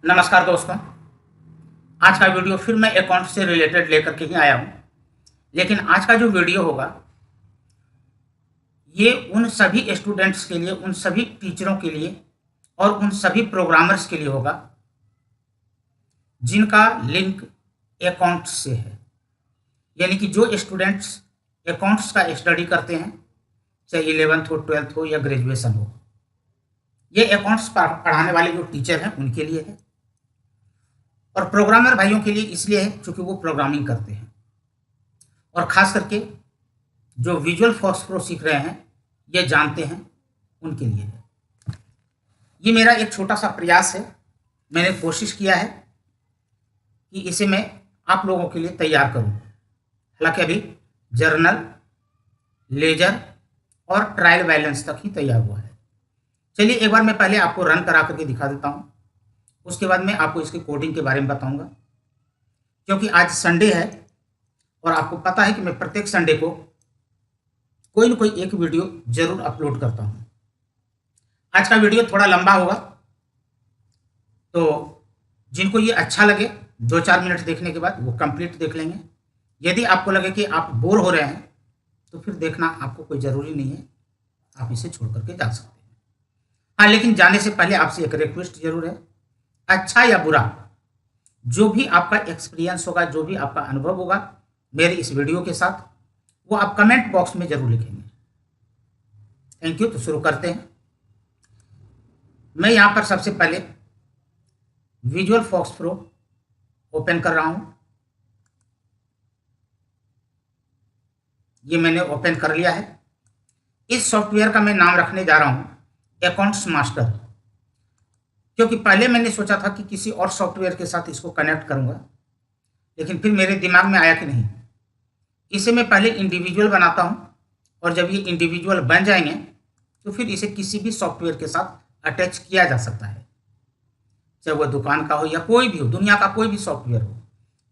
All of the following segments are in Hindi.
नमस्कार दोस्तों। आज का वीडियो फिर मैं अकाउंट से रिलेटेड लेकर के ही आया हूँ। लेकिन आज का जो वीडियो होगा ये उन सभी स्टूडेंट्स के लिए, उन सभी टीचरों के लिए और उन सभी प्रोग्रामर्स के लिए होगा जिनका लिंक अकाउंट्स से है। यानी कि जो स्टूडेंट्स अकाउंट्स का स्टडी करते हैं, चाहे 11th हो, 12th हो या ग्रेजुएशन हो, ये अकाउंट्स पढ़ाने वाले जो टीचर हैं उनके लिए है। और प्रोग्रामर भाइयों के लिए इसलिए है क्योंकि वो प्रोग्रामिंग करते हैं, और ख़ास करके जो विजुअल फोर्स प्रो सीख रहे हैं, ये जानते हैं, उनके लिए है। ये मेरा एक छोटा सा प्रयास है। मैंने कोशिश किया है कि इसे मैं आप लोगों के लिए तैयार करूं। हालांकि अभी जर्नल, लेजर और ट्रायल बैलेंस तक ही तैयार हुआ है। चलिए एक बार मैं पहले आपको रन करा करके दिखा देता हूं, उसके बाद मैं आपको इसकी कोडिंग के बारे में बताऊंगा। क्योंकि आज संडे है और आपको पता है कि मैं प्रत्येक संडे को कोई न कोई एक वीडियो जरूर अपलोड करता हूं। आज का वीडियो थोड़ा लंबा होगा, तो जिनको ये अच्छा लगे 2-4 मिनट देखने के बाद वो कंप्लीट देख लेंगे। यदि आपको लगे कि आप बोर हो रहे हैं तो फिर देखना आपको कोई ज़रूरी नहीं है, आप इसे छोड़ करके जा सकते हैं। हाँ, लेकिन जाने से पहले आपसे एक रिक्वेस्ट जरूर है। अच्छा या बुरा, जो भी आपका एक्सपीरियंस होगा, जो भी आपका अनुभव होगा मेरे इस वीडियो के साथ, वो आप कमेंट बॉक्स में जरूर लिखेंगे। Thank you. तो शुरू करते हैं। मैं यहां पर सबसे पहले विजुअल फोर्स प्रो ओपन कर रहा हूं। ये मैंने ओपन कर लिया है। इस सॉफ्टवेयर का मैं नाम रखने जा रहा हूं अकाउंट्स मास्टर, क्योंकि पहले मैंने सोचा था कि किसी और सॉफ्टवेयर के साथ इसको कनेक्ट करूंगा, लेकिन फिर मेरे दिमाग में आया कि नहीं, इसे मैं पहले इंडिविजुअल बनाता हूं, और जब ये इंडिविजुअल बन जाएंगे तो फिर इसे किसी भी सॉफ्टवेयर के साथ अटैच किया जा सकता है। चाहे वह दुकान का हो या कोई भी हो, दुनिया का कोई भी सॉफ्टवेयर हो,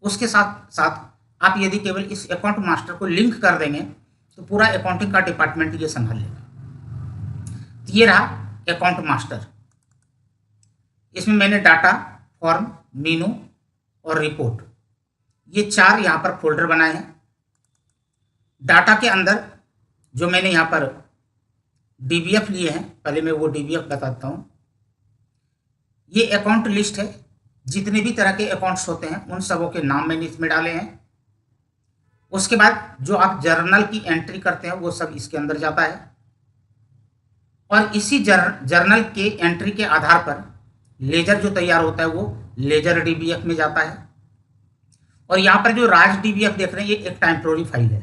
उसके साथ साथ आप यदि केवल इस अकाउंट मास्टर को लिंक कर देंगे तो पूरा अकाउंटिंग का डिपार्टमेंट ये संभाल लेगा। तो ये रहा अकाउंट मास्टर। इसमें मैंने डाटा, फॉर्म, मीनू और रिपोर्ट, ये 4 यहाँ पर फोल्डर बनाए हैं। डाटा के अंदर जो मैंने यहाँ पर डीबीएफ लिए हैं, पहले मैं वो डीबीएफ बताता हूँ। ये अकाउंट लिस्ट है, जितने भी तरह के अकाउंट्स होते हैं उन सबों के नाम मैंने इसमें डाले हैं। उसके बाद जो आप जर्नल की एंट्री करते हैं वो सब इसके अंदर जाता है, और इसी जर्नल के एंट्री के आधार पर लेजर जो तैयार होता है वो लेजर डीबीएफ में जाता है। और यहाँ पर जो राज डीबीएफ देख रहे हैं, ये एक टेम्पोररी फाइल है,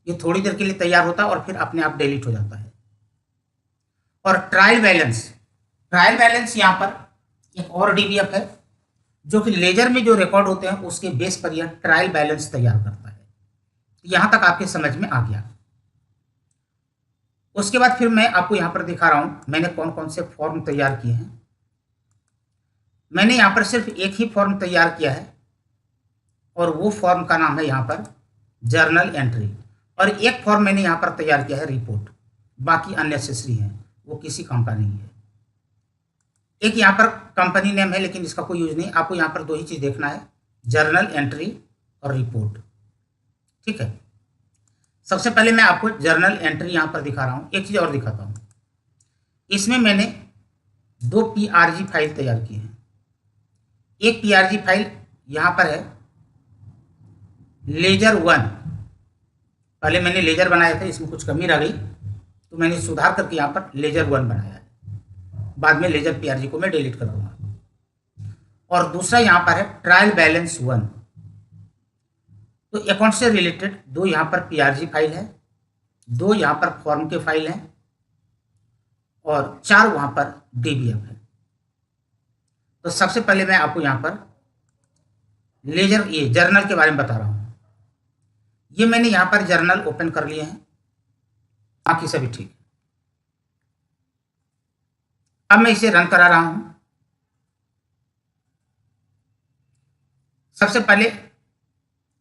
ये थोड़ी देर के लिए तैयार होता है और फिर अपने आप डिलीट हो जाता है। और ट्रायल बैलेंस यहाँ पर एक और डीबीएफ है, जो कि लेजर में जो रिकॉर्ड होते हैं उसके बेस पर यह ट्रायल बैलेंस तैयार करता है। यहां तक आपके समझ में आ गया। उसके बाद फिर मैं आपको यहां पर दिखा रहा हूं मैंने कौन कौन से फॉर्म तैयार किए हैं। मैंने यहां पर सिर्फ एक ही फॉर्म तैयार किया है, और वो फॉर्म का नाम है यहां पर जर्नल एंट्री, और एक फॉर्म मैंने यहां पर तैयार किया है रिपोर्ट। बाकी अननेसेसरी है, वो किसी काम का नहीं है। एक यहाँ पर कंपनी नेम है, लेकिन इसका कोई यूज नहीं। आपको यहाँ पर 2 ही चीज देखना है, जर्नल एंट्री और रिपोर्ट। ठीक है, सबसे पहले मैं आपको जर्नल एंट्री यहाँ पर दिखा रहा हूँ। एक चीज और दिखाता हूँ, इसमें मैंने 2 पीआरजी फाइल तैयार की है। एक पीआरजी फाइल यहाँ पर है लेजर 1। पहले मैंने लेजर बनाया था, इसमें कुछ कमी रह गई तो मैंने सुधार करके यहाँ पर लेजर 1 बनाया है। बाद में लेजर पीआरजी को मैं डिलीट कर दूंगा। और दूसरा यहाँ पर है ट्रायल बैलेंस 1। तो अकाउंट से रिलेटेड 2 यहाँ पर पीआरजी फाइल है, 2 यहाँ पर फॉर्म के फाइल हैं, और 4 वहां पर डीबीएफ है। तो सबसे पहले मैं आपको यहाँ पर लेजर, ये जर्नल के बारे में बता रहा हूँ। ये मैंने यहाँ पर जर्नल ओपन कर लिए हैं, बाकी सभी ठीक है। अब मैं इसे रन करा रहा हूं। सबसे पहले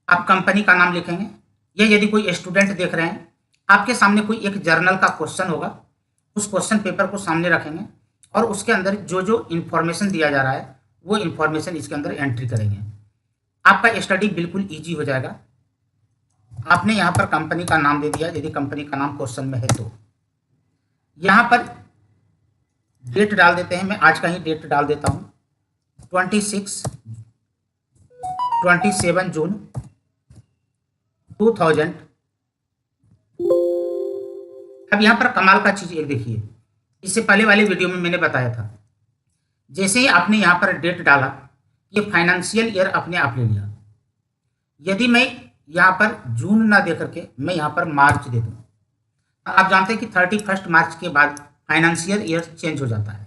आप कंपनी का नाम लिखेंगे, या यदि कोई स्टूडेंट देख रहे हैं, आपके सामने कोई एक जर्नल का क्वेश्चन होगा, उस क्वेश्चन पेपर को सामने रखेंगे और उसके अंदर जो जो इंफॉर्मेशन दिया जा रहा है वो इन्फॉर्मेशन इसके अंदर एंट्री करेंगे। आपका स्टडी बिल्कुल ईजी हो जाएगा। आपने यहाँ पर कंपनी का नाम दे दिया, यदि कंपनी का नाम क्वेश्चन में है तो यहाँ पर डेट डाल देते हैं। मैं आज का ही डेट डाल देता हूँ, 27 जून 2000। अब यहाँ पर कमाल का चीज एक देखिए, इससे पहले वाले वीडियो में मैंने बताया था, जैसे ही आपने यहाँ पर डेट डाला, ये फाइनेंशियल ईयर अपने आप ले लिया। यदि मैं यहाँ पर जून ना दे करके मैं यहाँ पर मार्च दे दूँ, आप जानते हैं कि 31 मार्च के बाद फाइनेंशियल ईयर चेंज हो जाता है,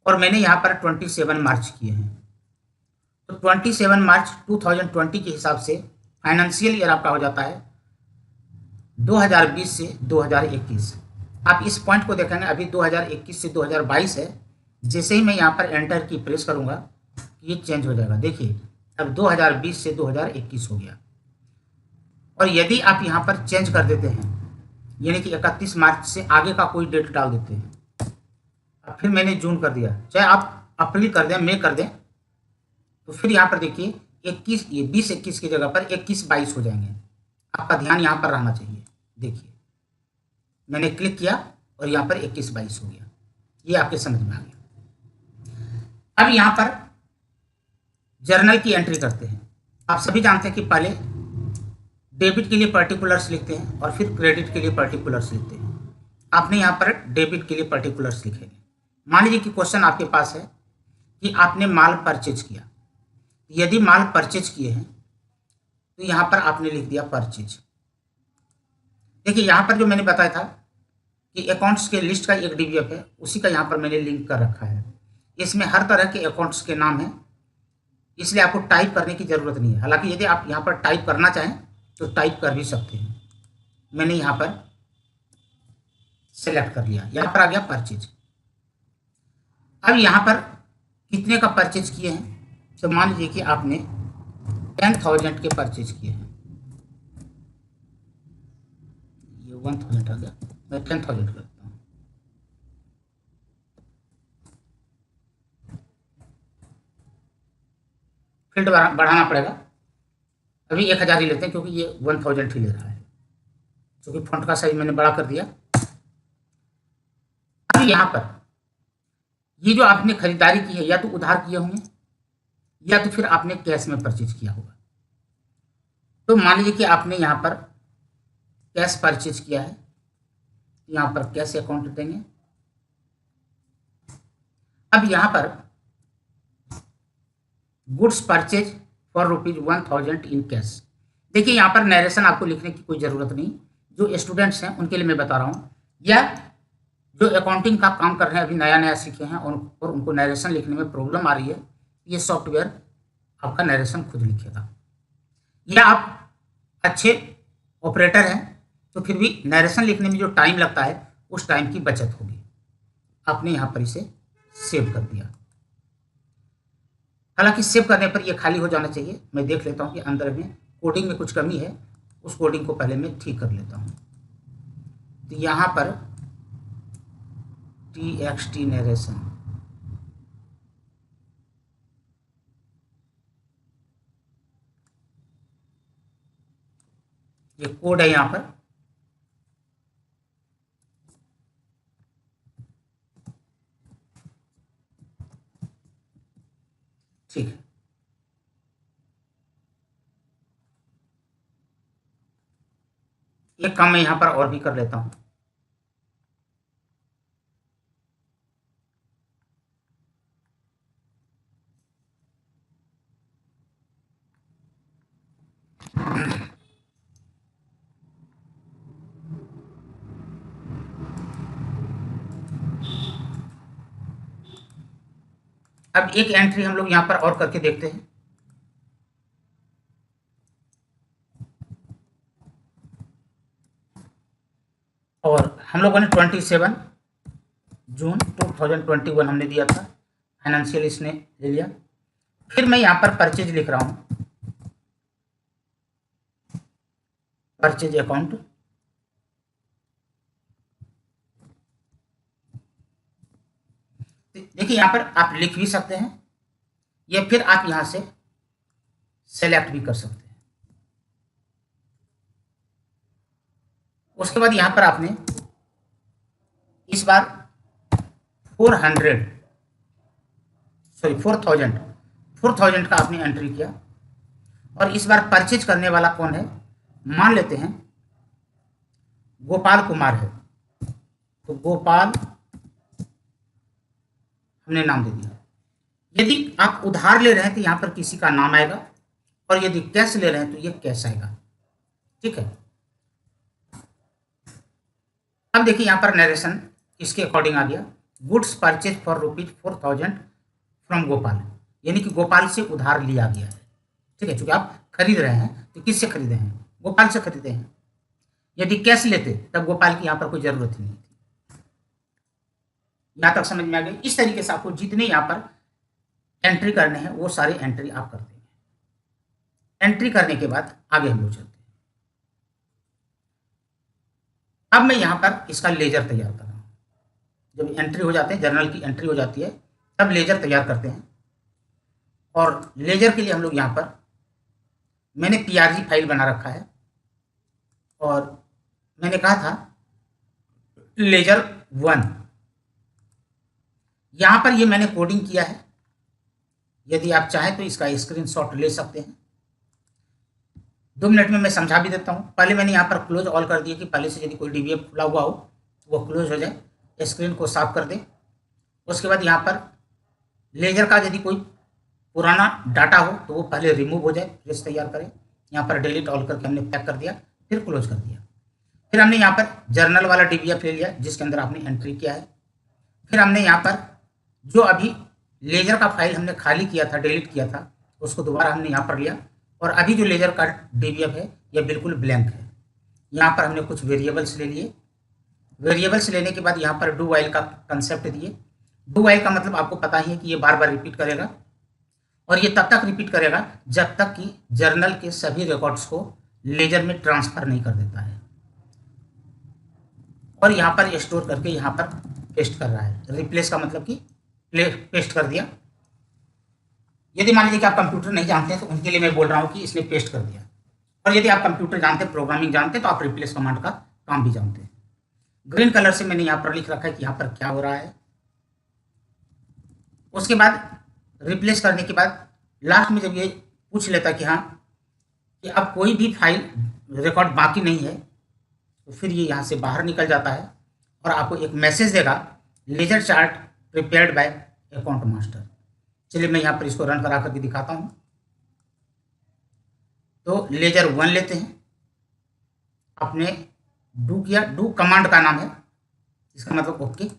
और मैंने यहाँ पर 27 मार्च किए हैं। तो 27 मार्च 2020 के हिसाब से फाइनेंशियल ईयर आपका हो जाता है 2020 से 2021। आप इस पॉइंट को देखेंगे, अभी 2021 से 2022 है। जैसे ही मैं यहाँ पर एंटर की प्रेस करूँगा, ये चेंज हो जाएगा। देखिए अब 2020 से 2021 हो गया। और यदि आप यहाँ पर चेंज कर देते हैं, यानी कि 31 मार्च से आगे का कोई डेट डाल देते हैं, अब फिर मैंने जून कर दिया, चाहे आप अप्रैल कर दें, मई कर दें, तो फिर यहाँ पर देखिए 21, ये 20-21 की जगह पर 21-22 हो जाएंगे। आपका ध्यान यहाँ पर रहना चाहिए। देखिए मैंने क्लिक किया और यहाँ पर 21-22 हो गया। ये आपके समझ में आ गया। अब यहाँ पर जर्नल की एंट्री करते हैं। आप सभी जानते हैं कि पहले डेबिट के लिए पर्टिकुलर्स लिखते हैं और फिर क्रेडिट के लिए पर्टिकुलर्स लिखते हैं। आपने यहाँ पर डेबिट के लिए पर्टिकुलर्स लिखेंगे। मान लीजिए कि क्वेश्चन आपके पास है कि आपने माल परचेज किया। यदि माल परचेज किए हैं तो यहाँ पर आपने लिख दिया परचेज। देखिए यहाँ पर जो मैंने बताया था कि अकाउंट्स के लिस्ट का एक डीबीएफ है, उसी का यहाँ पर मैंने लिंक कर रखा है। इसमें हर तरह के अकाउंट्स के नाम हैं, इसलिए आपको टाइप करने की ज़रूरत नहीं है। हालांकि यदि आप यहाँ पर टाइप करना चाहें तो टाइप कर भी सकते हैं। मैंने यहाँ पर सेलेक्ट कर लिया, यहाँ पर आ गया परचेज। अब यहाँ पर कितने का परचेज किए हैं, तो मान लीजिए कि आपने 10,000 के परचेज किए हैं। ये 1,000 आ गया, मैं 10,000 करता हूँ। फील्ड बढ़ाना पड़ेगा, अभी 1,000 ही लेते हैं क्योंकि ये 1,000 ही ले रहा है, क्योंकि फॉन्ट का साइज मैंने बड़ा कर दिया। अब यहाँ पर ये जो आपने खरीदारी की है, या तो उधार किए होंगे या तो फिर आपने कैश में परचेज किया होगा। तो मान लीजिए कि आपने यहाँ पर कैश परचेज किया है, यहाँ पर कैश अकाउंट देंगे। अब यहाँ पर goods purchase for ₹1,000 in cash. देखिए यहाँ पर नरेशन आपको लिखने की कोई ज़रूरत नहीं। जो स्टूडेंट्स हैं उनके लिए मैं बता रहा हूँ, या जो अकाउंटिंग का काम कर रहे हैं, अभी नया नया सीखे हैं और उनको नरेशन लिखने में प्रॉब्लम आ रही है, ये सॉफ्टवेयर आपका नरेशन खुद लिखेगा। या आप अच्छे ऑपरेटर हैं तो फिर भी नरेशन लिखने में जो टाइम लगता है उस टाइम की बचत होगी। आपने यहाँ पर इसे सेव कर दिया। हालांकि सेव करने पर यह खाली हो जाना चाहिए। मैं देख लेता हूँ कि अंदर में कोडिंग में कुछ कमी है, उस कोडिंग को पहले मैं ठीक कर लेता हूँ। तो यहाँ पर TXT नरेशन, ये कोड है यहाँ पर। ठीक है, एक काम मैं यहाँ पर और भी कर लेता हूँ। अब एक एंट्री हम लोग यहाँ पर और करके देखते हैं। और हम लोगों ने 27 जून 2021 हमने दिया था, फाइनेंशियल इसने ले लिया। फिर मैं यहाँ पर परचेज लिख रहा हूँ, परचेज अकाउंट। देखिए यहाँ पर आप लिख भी सकते हैं या फिर आप यहाँ से सेलेक्ट भी कर सकते हैं। उसके बाद यहाँ पर आपने इस बार 4000 का आपने एंट्री किया। और इस बार परचेज करने वाला कौन है, मान लेते हैं गोपाल कुमार है, तो गोपाल हमने नाम दे दिया। यदि आप उधार ले रहे हैं तो यहाँ पर किसी का नाम आएगा, और यदि कैश ले रहे हैं तो ये कैश आएगा। ठीक है, अब देखिए यहाँ पर नरेशन इसके अकॉर्डिंग आ गया, goods purchase for ₹4000 from Gopal, यानी कि गोपाल से उधार लिया गया है। ठीक है, चूंकि आप खरीद रहे हैं तो किससे खरीदे हैं, गोपाल से खरीदे हैं। यदि कैश लेते तब गोपाल की यहाँ पर कोई जरूरत ही नहीं थी। यहाँ तक समझ में आ गई। इस तरीके से आपको जितने यहाँ पर एंट्री करने हैं वो सारे एंट्री आप करते हैं। एंट्री करने के बाद आगे हम लोग चलते हैं। अब मैं यहाँ पर इसका लेजर तैयार कर रहा हूँ। जब एंट्री हो जाते हैं, जर्नल की एंट्री हो जाती है, तब लेजर तैयार करते हैं। और लेजर के लिए हम लोग यहाँ पर मैंने PRG फाइल बना रखा है, और मैंने कहा था लेजर 1, यहाँ पर ये मैंने कोडिंग किया है। यदि आप चाहें तो इसका स्क्रीनशॉट ले सकते हैं। 2 मिनट में मैं समझा भी देता हूँ। पहले मैंने यहाँ पर क्लोज ऑल कर दिया कि पहले से यदि कोई DBF खुला हुआ हो तो वो क्लोज हो जाए, स्क्रीन को साफ कर दें। उसके बाद यहाँ पर लेजर का यदि कोई पुराना डाटा हो तो वो पहले रिमूव हो जाए, फ्रेश तैयार करें। यहाँ पर डिलीट ऑल करके हमने पैक कर दिया, फिर क्लोज कर दिया। फिर हमने यहाँ पर जर्नल वाला DBF ले लिया जिसके अंदर आपने एंट्री किया है। फिर हमने यहाँ पर जो अभी लेजर का फाइल हमने खाली किया था, डिलीट किया था, उसको दोबारा हमने यहाँ पर लिया। और अभी जो लेजर का DBF है यह बिल्कुल ब्लैंक है। यहाँ पर हमने कुछ वेरिएबल्स ले लिए। वेरिएबल्स लेने के बाद यहाँ पर डू वाइल का कंसेप्ट दिए। डू वाइल का मतलब आपको पता ही है कि ये बार बार रिपीट करेगा, और ये तब तक रिपीट करेगा जब तक कि जर्नल के सभी रिकॉर्ड्स को लेजर में ट्रांसफर नहीं कर देता है। और यहाँ पर स्टोर करके यहाँ पर पेस्ट कर रहा है। रिप्लेस का मतलब कि पेस्ट कर दिया। यदि मान लीजिए कि आप कंप्यूटर नहीं जानते हैं तो उनके लिए मैं बोल रहा हूँ कि इसने पेस्ट कर दिया। और यदि आप कंप्यूटर जानते हैं, प्रोग्रामिंग जानते हैं, तो आप रिप्लेस कमांड का काम भी जानते हैं। ग्रीन कलर से मैंने यहाँ पर लिख रखा है कि यहाँ पर क्या हो रहा है। उसके बाद रिप्लेस करने के बाद लास्ट में जब ये पूछ लेता कि हाँ कि अब कोई भी फाइल रिकॉर्ड बाकी नहीं है, तो फिर ये यहाँ से बाहर निकल जाता है और आपको एक मैसेज देगा, ledger chart prepared by account master. चलिए मैं यहाँ पर इसको रन करा करके दिखाता हूँ। तो लेजर 1 लेते हैं, आपने डू किया, डू कमांड का नाम है, इसका मतलब ओके।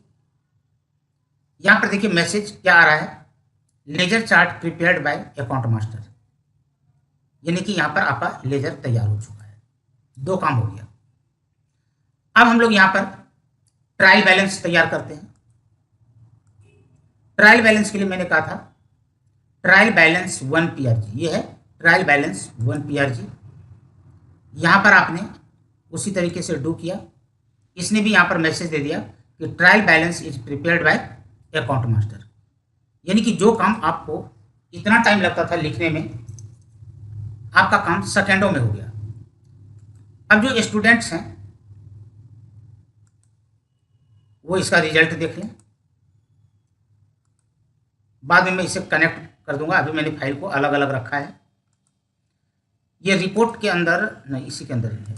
यहाँ पर देखिए मैसेज क्या आ रहा है, ledger chart prepared by account master, यानी कि यहाँ पर आपका लेजर तैयार हो चुका है। 2 काम हो गया। अब हम लोग यहाँ पर ट्रायल बैलेंस तैयार करते हैं। ट्रायल बैलेंस के लिए मैंने कहा था ट्रायल बैलेंस 1 PRG, ये है ट्रायल बैलेंस 1 PRG। यहाँ पर आपने उसी तरीके से डू किया। इसने भी यहाँ पर मैसेज दे दिया कि trial balance is prepared by account master, यानी कि जो काम आपको इतना टाइम लगता था लिखने में, आपका काम सेकेंडों में हो गया। अब जो स्टूडेंट्स हैं वो इसका रिजल्ट देख लें। बाद में मैं इसे कनेक्ट कर दूंगा, अभी मैंने फाइल को अलग अलग रखा है। ये रिपोर्ट के अंदर नहीं, इसी के अंदर ही है।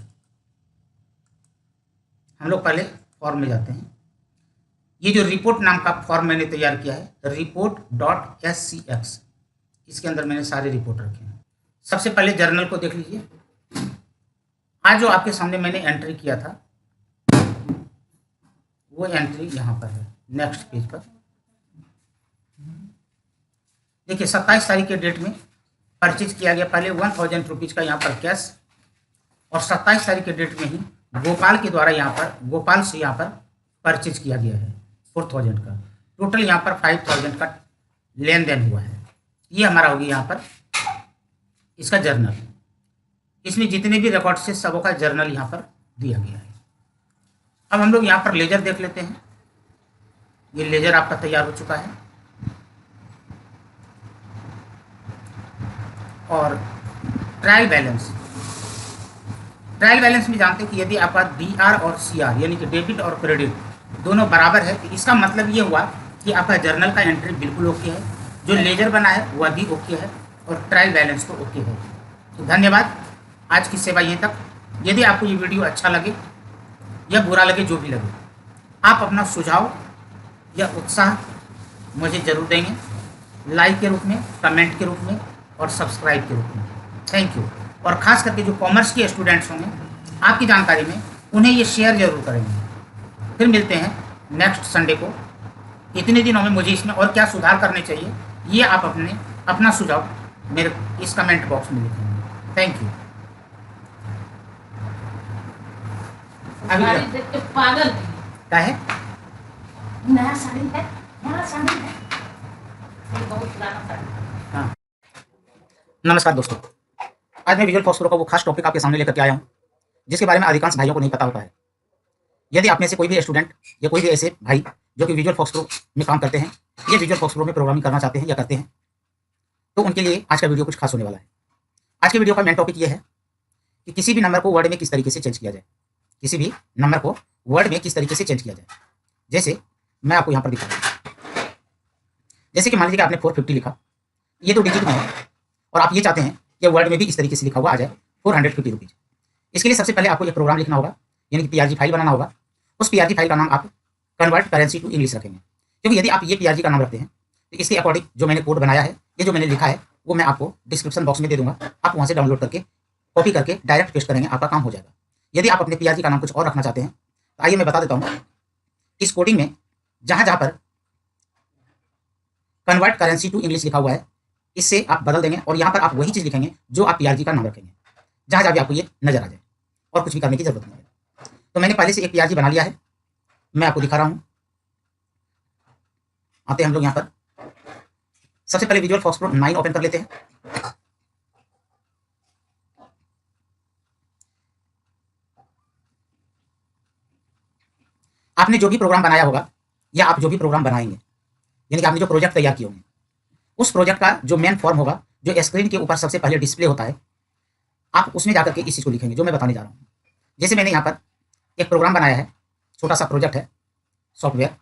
हम लोग पहले फॉर्म में जाते हैं। ये जो रिपोर्ट नाम का फॉर्म मैंने तैयार किया है, report.scx, इसके अंदर मैंने सारे रिपोर्ट रखे हैं। सबसे पहले जर्नल को देख लीजिए। आज जो आपके सामने मैंने एंट्री किया था वो एंट्री यहाँ पर है, नेक्स्ट पेज पर। देखिए 27 तारीख के डेट में परचेज किया गया, पहले 1000 रुपीज़ का यहाँ पर कैश, और 27 तारीख के डेट में ही गोपाल के द्वारा यहाँ पर, गोपाल से यहाँ पर परचेज किया गया है 4000 का। टोटल यहाँ पर 5000 का लेन देन हुआ है। ये हमारा होगी यहाँ पर इसका जर्नल। इसमें जितने भी रिकॉर्ड्स थे सबों का जर्नल यहाँ पर दिया गया है। अब हम लोग यहाँ पर लेजर देख लेते हैं। ये लेजर आपका तैयार हो चुका है। और ट्रायल बैलेंस। ट्रायल बैलेंस में जानते हैं कि यदि आपका DR और CR यानी कि डेबिट और क्रेडिट दोनों बराबर है तो इसका मतलब ये हुआ कि आपका जर्नल का एंट्री बिल्कुल ओके है, जो लेजर बना है वह भी ओके है और ट्रायल बैलेंस तो ओके है। तो धन्यवाद, आज की सेवा ये तक। यदि आपको ये वीडियो अच्छा लगे या बुरा लगे, जो भी लगे, आप अपना सुझाव या उत्साह मुझे ज़रूर देंगे, लाइक के रूप में, कमेंट के रूप में और सब्सक्राइब के रूप में। Thank you. और ख़ास करके जो कॉमर्स के स्टूडेंट्स होंगे आपकी जानकारी में, उन्हें ये शेयर जरूर करेंगे। फिर मिलते हैं नेक्स्ट संडे को। इतने दिनों में मुझे इसमें और क्या सुधार करने चाहिए, ये आप अपना सुझाव मेरे इस कमेंट बॉक्स में लिखेंगे। Thank you. अभी पागल क्या है? नया साड़ी है, नया साड़ी है, ये बहुत पुराना साड़ी। हाँ, नमस्कार दोस्तों। आज मैं विजुअल फॉक्स प्रो का वो खास टॉपिक आपके सामने लेकर के आया हूँ जिसके बारे में अधिकांश भाइयों को नहीं पता होता है। यदि आप में से कोई भी स्टूडेंट या कोई भी ऐसे भाई जो कि विजुअल फॉक्स प्रो में काम करते हैं या विजुअल फॉक्स प्रो में प्रोग्रामिंग करना चाहते हैं या करते हैं, तो उनके लिए आज का वीडियो कुछ खास होने वाला है। आज के वीडियो का मेन टॉपिक ये है कि किसी भी नंबर को वर्ड में किस तरीके से चेंज किया जाए। किसी भी नंबर को वर्ड में किस तरीके से चेंज किया जाए। जैसे मैं आपको यहाँ पर दिखा रहा हूँ। जैसे कि मान लीजिए कि आपने 450 लिखा, ये तो डिजिट में है और आप ये चाहते हैं कि वर्ड में भी इस तरीके से लिखा हुआ आ जाए 450 रुपीज़। इसके लिए सबसे पहले आपको ये प्रोग्राम लिखना होगा, यानी कि PRG फाइल बनाना होगा। उस PRG फाइल का नाम आप कन्वर्ट करेंसी टू इंग्लिश रखेंगे, क्योंकि यदि आप ये PRG का नाम रखते हैं तो इसके अकॉर्डिंग जो मैंने कोड बनाया है, ये जो मैंने लिखा है, वो मैं आपको डिस्क्रिप्शन बॉक्स में दे दूंगा। आप वहाँ से डाउनलोड करके कॉपी करके डायरेक्ट पेस्ट करेंगे, आपका काम हो जाएगा। यदि आप अपने PRG का नाम कुछ और रखना चाहते हैं तो आइए मैं बता देता हूँ। इस कोडिंग में जहाँ जहाँ पर कन्वर्ट करेंसी टू इंग्लिश लिखा हुआ है, इससे आप बदल देंगे और यहाँ पर आप वही चीज़ लिखेंगे जो आप PRG का नाम रखेंगे, जहाँ जहाँ भी आपको ये नजर आ जाए, और कुछ भी करने की जरूरत नहीं है। तो मैंने पहले से एक PRG बना लिया है, मैं आपको दिखा रहा हूँ। आते हैं हम लोग यहाँ पर। सबसे पहले विजुअल फॉक्स प्रो 9 ओपन कर लेते हैं। आपने जो भी प्रोग्राम बनाया होगा या आप जो भी प्रोग्राम बनाएंगे, यानी कि आपने जो प्रोजेक्ट तैयार किए होंगे, उस प्रोजेक्ट का जो मेन फॉर्म होगा, जो स्क्रीन के ऊपर सबसे पहले डिस्प्ले होता है, आप उसमें जाकर के इस चीज़ को लिखेंगे जो मैं बताने जा रहा हूँ। जैसे मैंने यहाँ पर एक प्रोग्राम बनाया है, छोटा सा प्रोजेक्ट है, सॉफ्टवेयर।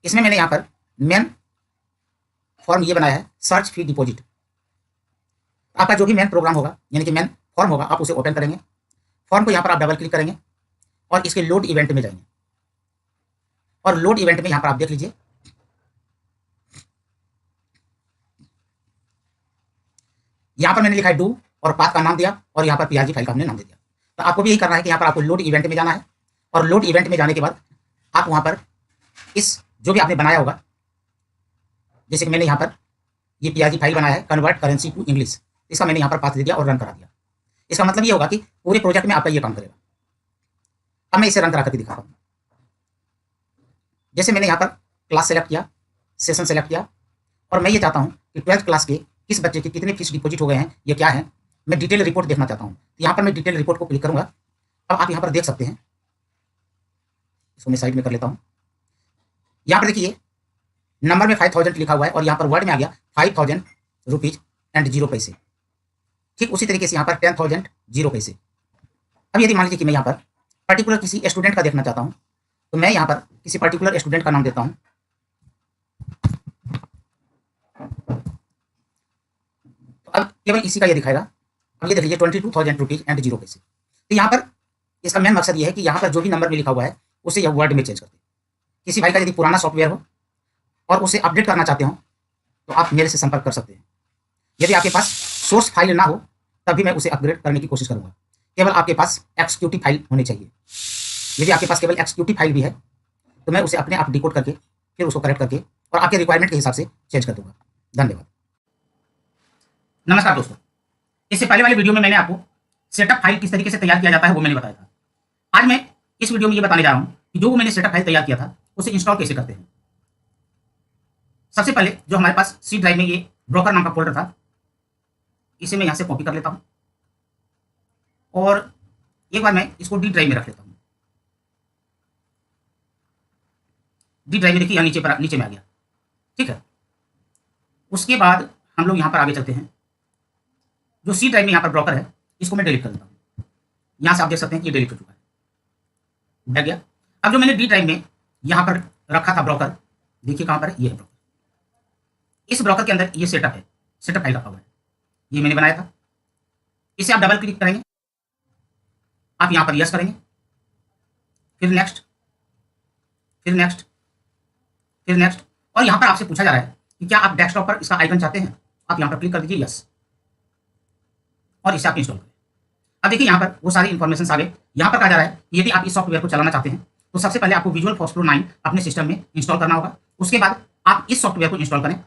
इसमें मैंने यहाँ पर मेन फॉर्म ये बनाया है, सर्च फी डिपॉजिट। आपका जो भी मेन प्रोग्राम होगा, यानी कि मेन फॉर्म होगा, आप उसे ओपन करेंगे। फॉर्म को यहाँ पर आप डबल क्लिक करेंगे और इसके लोड इवेंट में जाएंगे। और लोड इवेंट में यहाँ पर आप देख लीजिए, यहाँ पर मैंने लिखा है डू और पाथ का नाम दिया और यहाँ पर PRG फाइल का हमने नाम दे दिया। तो आपको भी यही करना है कि यहाँ पर आपको लोड इवेंट में जाना है और लोड इवेंट में जाने के बाद आप वहाँ पर इस जो भी आपने बनाया होगा, जैसे कि मैंने यहाँ पर ये PRG फाइल बनाया है कन्वर्ट करेंसी टू इंग्लिश, इसका मैंने यहाँ पर पाथ दे दिया और रन करा दिया। इसका मतलब ये होगा कि पूरे प्रोजेक्ट में आपका ये काम करेगा। अब मैं इसे रन करा करके दिखाता हूँ। जैसे मैंने यहाँ पर क्लास सेलेक्ट किया, सेशन सेलेक्ट किया और मैं ये चाहता हूँ कि 12th क्लास के किस बच्चे के कितने फीस डिपॉजिट हो गए हैं, ये क्या है, मैं डिटेल रिपोर्ट देखना चाहता हूँ। यहाँ पर मैं डिटेल रिपोर्ट को क्लिक करूँगा। अब आप यहाँ पर देख सकते हैं, इसको मैं साइड में कर लेता हूँ। यहाँ पर देखिए नंबर में 5000 लिखा हुआ है और यहाँ पर वर्ड में आ गया 5000 रुपीज़ एंड 0 पैसे। ठीक उसी तरीके से यहाँ पर 10,000 0 पैसे। अब यदि मान लीजिए कि मैं यहाँ पर पर्टिकुलर किसी स्टूडेंट का देखना चाहता हूँ, तो मैं यहाँ पर किसी पर्टिकुलर स्टूडेंट का नाम देता हूँ। अब केवल इसी का ये दिखाएगा। अब ये देख लीजिए 22,000 रुपीज़ एंड 0 पैसे। तो यहाँ पर इसका मेन मकसद ये है कि यहाँ पर जो भी नंबर में लिखा हुआ है उसे यह वर्ड में चेंज करते हैं। किसी भाई का यदि पुराना सॉफ्टवेयर हो और उसे अपडेट करना चाहते हो तो आप मेरे से संपर्क कर सकते हैं। यदि आपके पास सोर्स फाइल ना हो तब भी मैं उसे अपग्रेड करने की कोशिश करूँगा। केवल आपके पास एक्सिक्यूटिव फाइल होनी चाहिए। यदि आपके पास केवल एक्सिक्यूटिव फाइल भी है तो मैं उसे अपने आप डिकोड करके फिर उसको करेक्ट करके और आपके रिक्वायरमेंट के हिसाब से चेंज कर दूंगा। धन्यवाद। नमस्कार दोस्तों, इससे पहले वाले वीडियो में मैंने आपको सेटअप फाइल किस तरीके से तैयार किया जाता है वो मैंने बताया था। आज मैं इस वीडियो में ये बताने जा रहा हूँ कि जो मैंने सेटअप फाइल तैयार किया था उसे इंस्टॉल कैसे करते हैं। सबसे पहले जो हमारे पास C ड्राइव में ये ब्रोकर नाम का फोल्डर था, इसे मैं यहाँ से कॉपी कर लेता हूँ और एक बार मैं इसको D ड्राइव में रख लेता हूँ। D ड्राइव में देखिए यहाँ नीचे में आ गया। ठीक है, उसके बाद हम लोग यहाँ पर आगे चलते हैं। जो सी ड्राइव में यहाँ पर ब्रोकर है, इसको मैं डिलीट कर देता हूँ। यहाँ से आप देख सकते हैं ये डिलीट हो चुका है, बैठ गया। अब जो मैंने डी ड्राइव में यहाँ पर रखा था ब्रोकर, देखिए कहाँ पर है, ये है ब्रोकर। इस ब्रोकर के अंदर ये सेटअप है, सेटअप फाइल रखा हुआ है, ये मैंने बनाया था। इसे आप डबल क्लिक करेंगे, आप यहाँ पर यस करेंगे, फिर नेक्स्ट, फिर नेक्स्ट, फिर नेक्स्ट, और यहाँ पर आपसे पूछा जा रहा है कि क्या आप डेस्कटॉप पर इसका आइकन चाहते हैं। आप यहाँ पर क्लिक कर दीजिए यस, और इसे आप इंस्टॉल करें। अब देखिए यहाँ पर वो सारी इन्फॉर्मेशन आ गए। यहाँ पर कहा जा रहा है कि यदि आप इस सॉफ्टवेयर को चलाना चाहते हैं तो सबसे पहले आपको विजुअल फॉक्स प्रो 9 अपने सिस्टम में इंस्टॉल करना होगा। उसके बाद आप इस सॉफ्टवेयर को इंस्टॉल करें,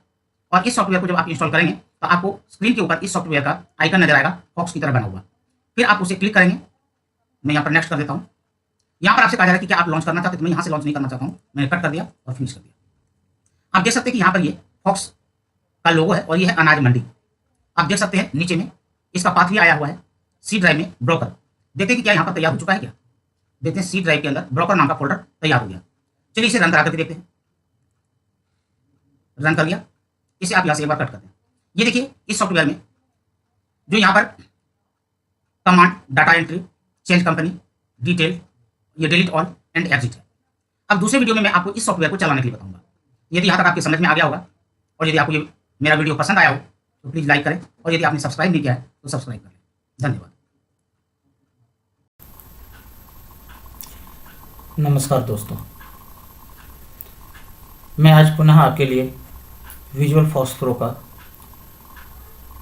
और इस सॉफ्टवेयर को जब आप इंस्टॉल करेंगे तो आपको स्क्रीन के ऊपर इस सॉफ्टवेयर का आइकन नजर आएगा, फॉक्स की तरह बना हुआ। फिर आप उसे क्लिक करेंगे। मैं यहाँ पर नेक्स्ट कर देता हूँ। यहाँ पर आपसे कहा जा रहा है कि क्या आप लॉन्च करना चाहते हैं, तो मैं यहाँ से लॉन्च नहीं करना चाहता हूँ, मैंने कट कर दिया और फिनिश कर दिया। आप देख सकते हैं कि यहाँ पर ये फॉक्स का लोगो है और ये है अनाज मंडी। आप देख सकते हैं नीचे में इसका पाथ भी आया हुआ है, सी ड्राइव में ब्रोकर। देखते हैं कि क्या यहाँ पर तैयार हो चुका है क्या। देखते हैं सी ड्राइव के अंदर ब्रोकर नाम का फोल्डर तैयार हो गया। चलिए इसे रन करा करके देखते हैं। रन कर लिया, इसे आप यहाँ से एक बार कट करते हैं। ये देखिए इस सॉफ्टवेयर में जो यहाँ पर command data entry, change company, detail, ये डिलीट ऑल एंड एग्जिट है। अब दूसरे वीडियो में मैं आपको इस सॉफ्टवेयर को चलाने के लिए बताऊंगा। यदि यहाँ तक आपके समझ में आ गया होगा, और यदि आपको ये मेरा वीडियो पसंद आया हो तो प्लीज़ लाइक करें, और यदि आपने सब्सक्राइब नहीं किया है तो सब्सक्राइब करें। धन्यवाद। नमस्कार दोस्तों, मैं आज पुनः आपके लिए विजुअल फॉक्स प्रो का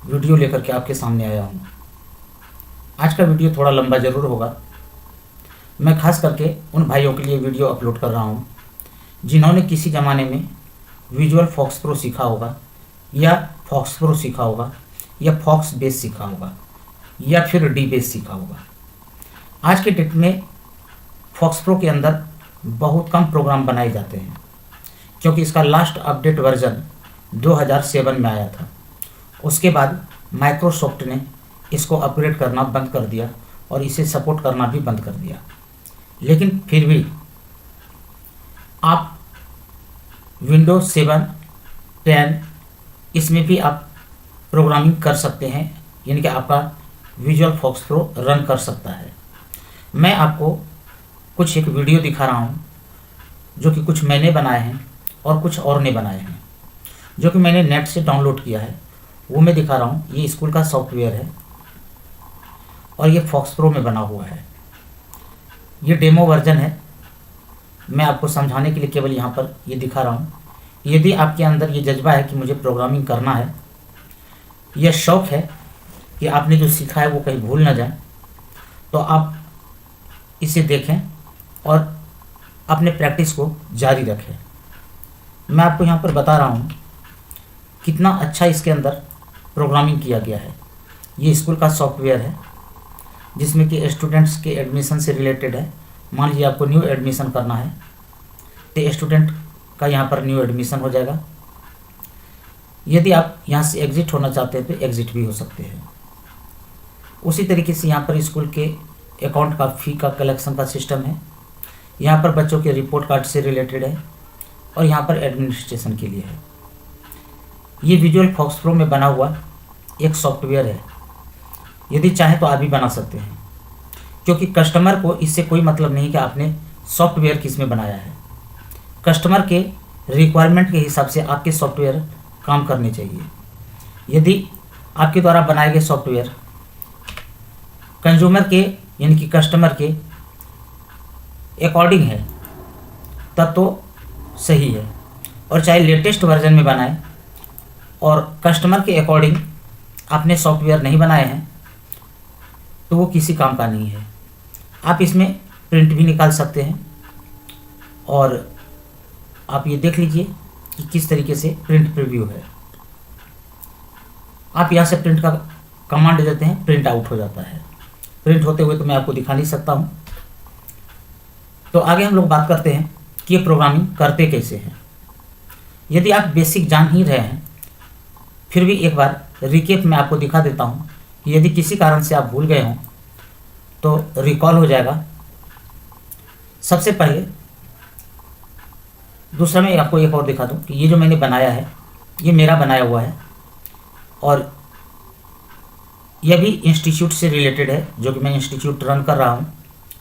वीडियो लेकर के आपके सामने आया हूँ। आज का वीडियो थोड़ा लंबा ज़रूर होगा। मैं खास करके उन भाइयों के लिए वीडियो अपलोड कर रहा हूँ जिन्होंने किसी ज़माने में विजुअल फॉक्स प्रो सीखा होगा, या फॉक्स प्रो सीखा होगा, या फॉक्स बेस सीखा होगा, या फिर डी बेस सीखा होगा। आज के डेट में फॉक्स प्रो के अंदर बहुत कम प्रोग्राम बनाए जाते हैं, क्योंकि इसका लास्ट अपडेट वर्जन 2007 में आया था। उसके बाद माइक्रोसॉफ्ट ने इसको अपग्रेड करना बंद कर दिया और इसे सपोर्ट करना भी बंद कर दिया। लेकिन फिर भी आप विंडोज 7, 10 इसमें भी आप प्रोग्रामिंग कर सकते हैं, यानी कि आपका विजुअल फॉक्स प्रो रन कर सकता है। मैं आपको कुछ एक वीडियो दिखा रहा हूँ जो कि कुछ मैंने बनाए हैं और कुछ और ने बनाए हैं, जो कि मैंने नेट से डाउनलोड किया है, वो मैं दिखा रहा हूँ। ये स्कूल का सॉफ्टवेयर है और ये फॉक्स प्रो में बना हुआ है। ये डेमो वर्जन है, मैं आपको समझाने के लिए केवल यहाँ पर ये दिखा रहा हूँ। यदि आपके अंदर ये जज्बा है कि मुझे प्रोग्रामिंग करना है, यह शौक़ है कि आपने जो सीखा है वो कहीं भूल ना जाए, तो आप इसे देखें और अपने प्रैक्टिस को जारी रखें। मैं आपको यहाँ पर बता रहा हूँ कितना अच्छा इसके अंदर प्रोग्रामिंग किया गया है। ये स्कूल का सॉफ्टवेयर है जिसमें कि स्टूडेंट्स के एडमिशन से रिलेटेड है। मान लीजिए आपको न्यू एडमिशन करना है तो स्टूडेंट का यहाँ पर न्यू एडमिशन हो जाएगा। यदि आप यहाँ से एग्ज़िट होना चाहते हैं तो एग्ज़िट भी हो सकते हैं। उसी तरीके से यहाँ पर स्कूल के अकाउंट का फ़ी का कलेक्शन का सिस्टम है। यहाँ पर बच्चों के रिपोर्ट कार्ड से रिलेटेड है और यहाँ पर एडमिनिस्ट्रेशन के लिए है। ये विजुअल फॉक्स प्रो में बना हुआ एक सॉफ्टवेयर है। यदि चाहें तो आप भी बना सकते हैं, क्योंकि कस्टमर को इससे कोई मतलब नहीं कि आपने सॉफ्टवेयर किस में बनाया है। कस्टमर के रिक्वायरमेंट के हिसाब से आपके सॉफ्टवेयर काम करने चाहिए। यदि आपके द्वारा बनाए गए सॉफ्टवेयर कंज्यूमर के यानी कि कस्टमर के अकॉर्डिंग है तब तो सही है, और चाहे लेटेस्ट वर्जन में बनाएं और कस्टमर के अकॉर्डिंग आपने सॉफ्टवेयर नहीं बनाए हैं तो वो किसी काम का नहीं है। आप इसमें प्रिंट भी निकाल सकते हैं और आप ये देख लीजिए कि किस तरीके से प्रिंट प्रीव्यू है। आप यहाँ से प्रिंट का कमांड देते हैं, प्रिंट आउट हो जाता है। प्रिंट होते हुए तो मैं आपको दिखा नहीं सकता हूँ। तो आगे हम लोग बात करते हैं कि ये प्रोग्रामिंग करते कैसे हैं। यदि आप बेसिक जान ही रहे हैं, फिर भी एक बार रिकेप में आपको दिखा देता हूँ कि यदि किसी कारण से आप भूल गए हों तो रिकॉल हो जाएगा। सबसे पहले दूसरा मैं आपको एक और दिखा दूँ कि ये जो मैंने बनाया है ये मेरा बनाया हुआ है। और यह भी इंस्टीट्यूट से रिलेटेड है, जो कि मैं इंस्टीट्यूट रन कर रहा हूँ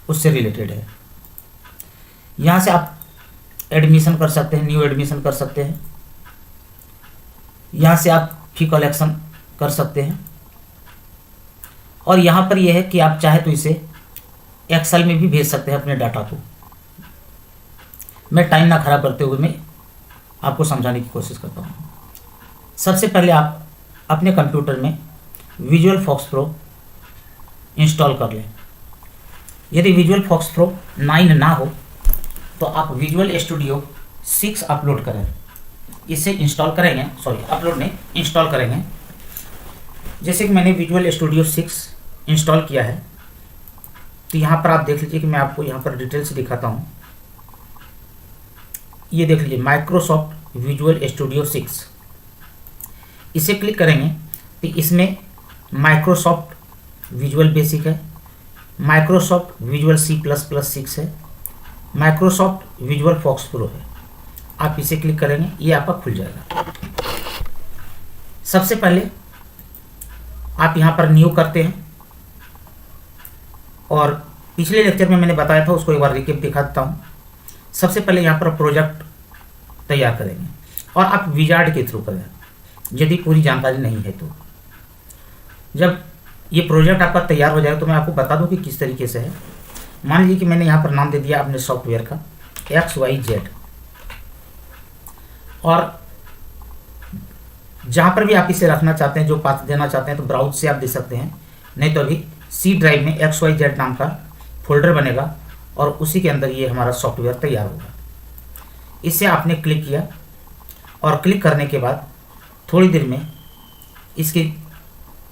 उससे रिलेटेड है। यहाँ से आप एडमिशन कर सकते हैं, न्यू एडमिशन कर सकते हैं। यहाँ से आप फी कलेक्शन कर सकते हैं। और यहाँ पर यह है कि आप चाहे तो इसे एक्सेल में भी भेज सकते हैं अपने डाटा को। मैं टाइम ना खराब करते हुए मैं आपको समझाने की कोशिश करता हूँ। सबसे पहले आप अपने कंप्यूटर में विजुअल फॉक्स प्रो इंस्टॉल कर लें। यदि विजुअल फॉक्स प्रो 9 ना हो तो आप विजुअल स्टूडियो 6 अपलोड करें। इसे इंस्टॉल करेंगे, अपलोड नहीं, इंस्टॉल करेंगे। जैसे कि मैंने विजुअल स्टूडियो 6 इंस्टॉल किया है, तो यहाँ पर आप देख लीजिए कि मैं आपको यहाँ पर डिटेल से दिखाता हूँ। ये देख लीजिए माइक्रोसॉफ्ट विजुअल स्टूडियो 6, इसे क्लिक करेंगे तो इसमें माइक्रोसॉफ्ट विजुअल बेसिक है, माइक्रोसॉफ्ट विजुअल C++6 है, माइक्रोसॉफ्ट विजुअल फॉक्स प्रो है। आप इसे क्लिक करेंगे, ये आपका खुल जाएगा। सबसे पहले आप यहाँ पर न्यू करते हैं, और पिछले लेक्चर में मैंने बताया था, उसको एक बार रिकेप दिखा देता हूँ। सबसे पहले यहाँ पर प्रोजेक्ट तैयार करेंगे और आप विजार्ड के थ्रू करें यदि पूरी जानकारी नहीं है तो। जब ये प्रोजेक्ट आपका तैयार हो जाए तो मैं आपको बता दूं कि किस तरीके से है। मान लीजिए कि मैंने यहाँ पर नाम दे दिया अपने सॉफ्टवेयर का XYZ, और जहाँ पर भी आप इसे रखना चाहते हैं, जो पाथ देना चाहते हैं, तो ब्राउज से आप दे सकते हैं, नहीं तो अभी C ड्राइव में XYZ नाम का फोल्डर बनेगा और उसी के अंदर ये हमारा सॉफ्टवेयर तैयार होगा। इसे आपने क्लिक किया, और क्लिक करने के बाद थोड़ी देर में इसकी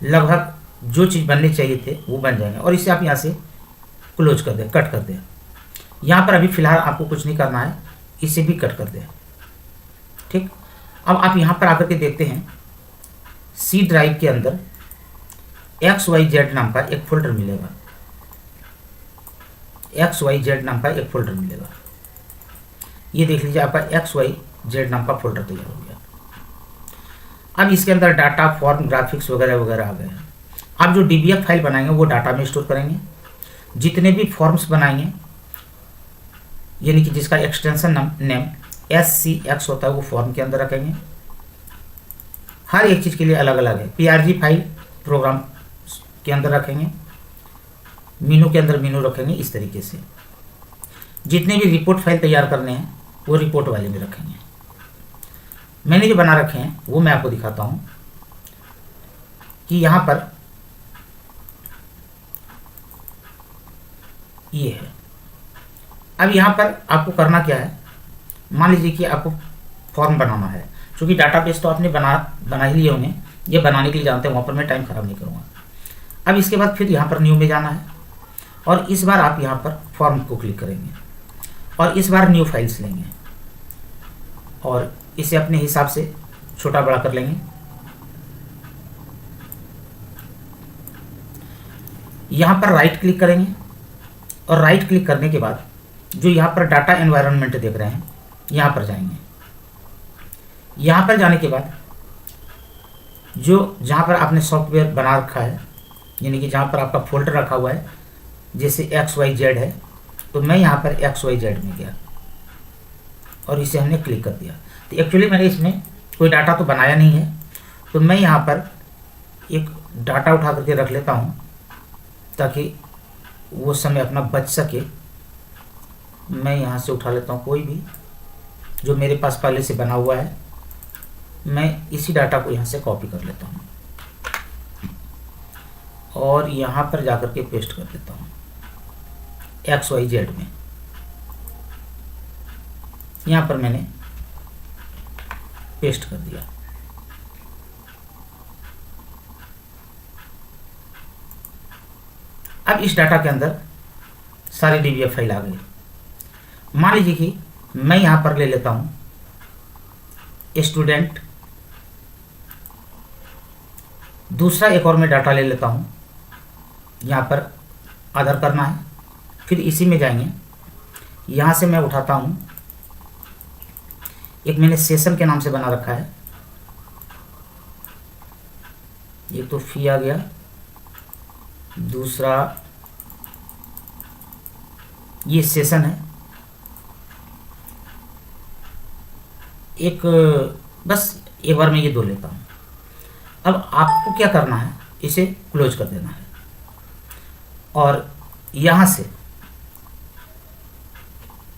लगभग जो चीज़ बनने चाहिए थे वो बन जाएंगे, और इसे आप यहाँ से क्लोज कर दें, कट कर दें। यहाँ पर अभी फ़िलहाल आपको कुछ नहीं करना है, इसे भी कट कर दें। ठीक, अब आप यहाँ पर आकर के देखते हैं C ड्राइव के अंदर XYZ नाम का एक फोल्डर मिलेगा, XYZ नाम का एक फोल्डर मिलेगा। ये देख लीजिए आपका XYZ नाम का फोल्डर तैयार हो गया। अब इसके अंदर डाटा, फॉर्म, ग्राफिक्स वगैरह वगैरह आ गए हैं। आप जो DBF फाइल बनाएंगे वो डाटा में स्टोर करेंगे। जितने भी फॉर्म्स बनाएंगे, यानी कि जिसका एक्सटेंशन नेम SCX होता है, वो फॉर्म के अंदर रखेंगे। हर एक चीज़ के लिए अलग अलग है। PRG फाइल प्रोग्राम के अंदर रखेंगे, मीनू के अंदर मीनू रखेंगे। इस तरीके से जितने भी रिपोर्ट फाइल तैयार करने हैं वो रिपोर्ट वाले में रखेंगे। मैंने जो बना रखे हैं वो मैं आपको दिखाता हूँ कि यहाँ पर ये है। अब यहाँ पर आपको करना क्या है, मान लीजिए कि आपको फॉर्म बनाना है। क्योंकि डाटाबेस तो आपने बना ही लिए होंगे, ये बनाने के लिए जानते हैं, वहाँ पर मैं टाइम ख़राब नहीं करूँगा। अब इसके बाद फिर यहाँ पर न्यू में जाना है, और इस बार आप यहाँ पर फॉर्म को क्लिक करेंगे, और इस बार न्यू फाइल्स लेंगे, और इसे अपने हिसाब से छोटा बड़ा कर लेंगे। यहाँ पर राइट क्लिक करेंगे, और राइट क्लिक करने के बाद जो यहाँ पर डाटा एनवायरनमेंट देख रहे हैं, यहाँ पर जाएंगे। यहाँ पर जाने के बाद जो जहाँ पर आपने सॉफ्टवेयर बना रखा है, यानी कि जहाँ पर आपका फोल्डर रखा हुआ है, जैसे XYZ है, तो मैं यहाँ पर XYZ में गया और इसे हमने क्लिक कर दिया। तो एक्चुअली मैंने इसमें कोई डाटा तो बनाया नहीं है, तो मैं यहाँ पर एक डाटा उठा करके रख लेता हूँ ताकि वो समय अपना बच सके। मैं यहाँ से उठा लेता हूँ कोई भी जो मेरे पास पहले से बना हुआ है। मैं इसी डाटा को यहाँ से कॉपी कर लेता हूँ और यहाँ पर जाकर के पेस्ट कर देता हूँ XYZ में। यहाँ पर मैंने पेस्ट कर दिया। अब इस डाटा के अंदर सारे DBF फाइल आ गए। मान लीजिए कि मैं यहाँ पर ले लेता हूँ स्टूडेंट, दूसरा एक और मैं डाटा ले लेता हूँ, यहाँ पर आधार करना है, फिर इसी में जाएंगे। यहाँ से मैं उठाता हूँ, एक मैंने सेशन के नाम से बना रखा है, तो फी आ गया, दूसरा ये सेशन है, एक बस एक बार मैं ये 2 लेता हूँ। अब आपको क्या करना है, इसे क्लोज कर देना है और यहाँ से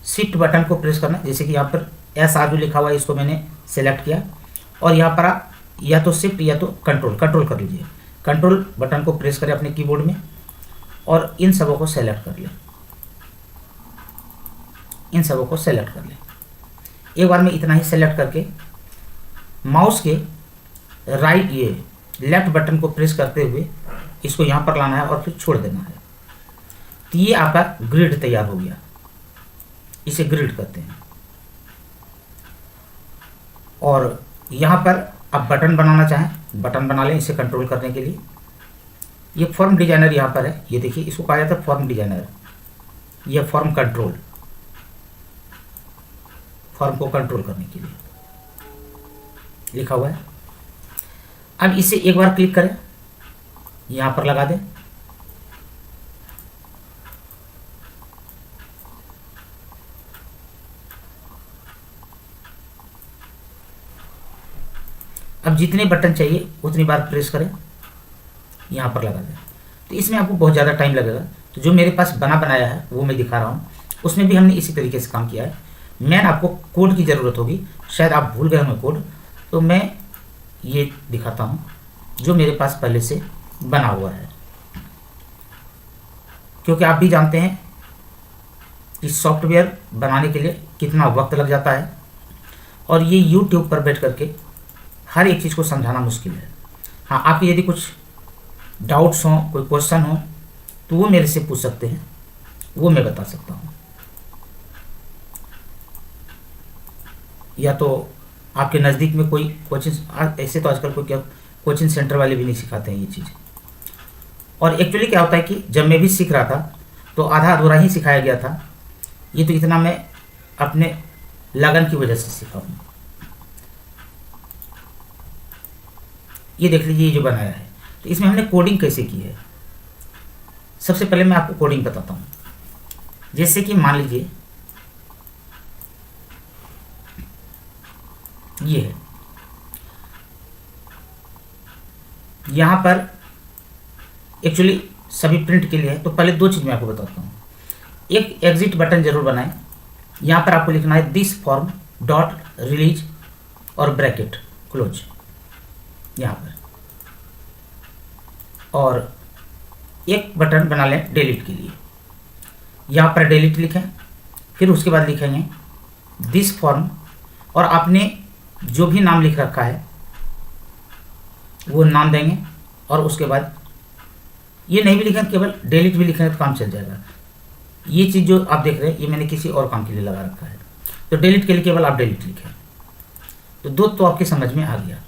शिफ्ट बटन को प्रेस करना है। जैसे कि यहाँ पर SR जो लिखा हुआ है इसको मैंने सेलेक्ट किया और यहाँ पर आप या तो शिफ्ट या तो कंट्रोल कर लीजिए। कंट्रोल बटन को प्रेस करें अपने कीबोर्ड में और इन सबों को सेलेक्ट कर लें, इन सबों को सेलेक्ट कर लें। एक बार में इतना ही सेलेक्ट करके माउस के राइट ये लेफ्ट बटन को प्रेस करते हुए इसको यहाँ पर लाना है और फिर छोड़ देना है। तो ये आपका ग्रिड तैयार हो गया, इसे ग्रिड करते हैं। और यहाँ पर आप बटन बनाना चाहें बटन बना लें, इसे कंट्रोल करने के लिए। ये फॉर्म डिजाइनर यहाँ पर है, ये देखिए इसको कहा जाता है फॉर्म डिजाइनर, यह फॉर्म कंट्रोल, फॉर्म को कंट्रोल करने के लिए लिखा हुआ है। अब इसे एक बार क्लिक करें, यहाँ पर लगा दें। अब जितने बटन चाहिए उतनी बार प्रेस करें, यहाँ पर लगा दें। तो इसमें आपको बहुत ज़्यादा टाइम लगेगा। तो जो मेरे पास बनाया है वो मैं दिखा रहा हूँ, उसमें भी हमने इसी तरीके से काम किया है। मैन आपको कोड की ज़रूरत होगी, शायद आप भूल गए होंगे कोड, तो मैं ये दिखाता हूँ जो मेरे पास पहले से बना हुआ है। क्योंकि आप भी जानते हैं कि सॉफ्टवेयर बनाने के लिए कितना वक्त लग जाता है और ये YouTube पर बैठ करके हर एक चीज़ को समझाना मुश्किल है। हाँ, आपके यदि कुछ डाउट्स हों, कोई क्वेश्चन हो तो वो मेरे से पूछ सकते हैं, वो मैं बता सकता हूँ। या तो आपके नज़दीक में कोई कोचिंग, ऐसे तो आजकल कोई क्या कोचिंग सेंटर वाले भी नहीं सिखाते हैं ये चीज़। और एक्चुअली क्या होता है कि जब मैं भी सीख रहा था तो आधा अधूरा ही सिखाया गया था। ये तो इतना मैं अपने लगन की वजह से सीखा हूँ। ये देख लीजिए, ये जो बनाया है तो इसमें हमने कोडिंग कैसे की है। सबसे पहले मैं आपको कोडिंग बताता हूँ। जैसे कि मान लीजिए ये है, यहाँ पर एक्चुअली सभी प्रिंट के लिए है। तो पहले 2 चीज़ मैं आपको बताता हूँ। एक एग्जिट बटन जरूर बनाएं, यहाँ पर आपको लिखना है दिस फॉर्म डॉट रिलीज और ब्रैकेट क्लोज यहाँ पर, और एक बटन बना लें डिलीट के लिए। यहाँ पर डिलीट लिखें, फिर उसके बाद लिखेंगे दिस फॉर्म और आपने जो भी नाम लिख रखा है वो नाम देंगे। और उसके बाद ये नहीं भी लिखें, केवल डिलीट भी लिखेंगे तो काम चल जाएगा। ये चीज़ जो आप देख रहे हैं ये मैंने किसी और काम के लिए लगा रखा है, तो डिलीट के लिए केवल आप डिलीट लिखें। तो 2 तो आपके समझ में आ गया।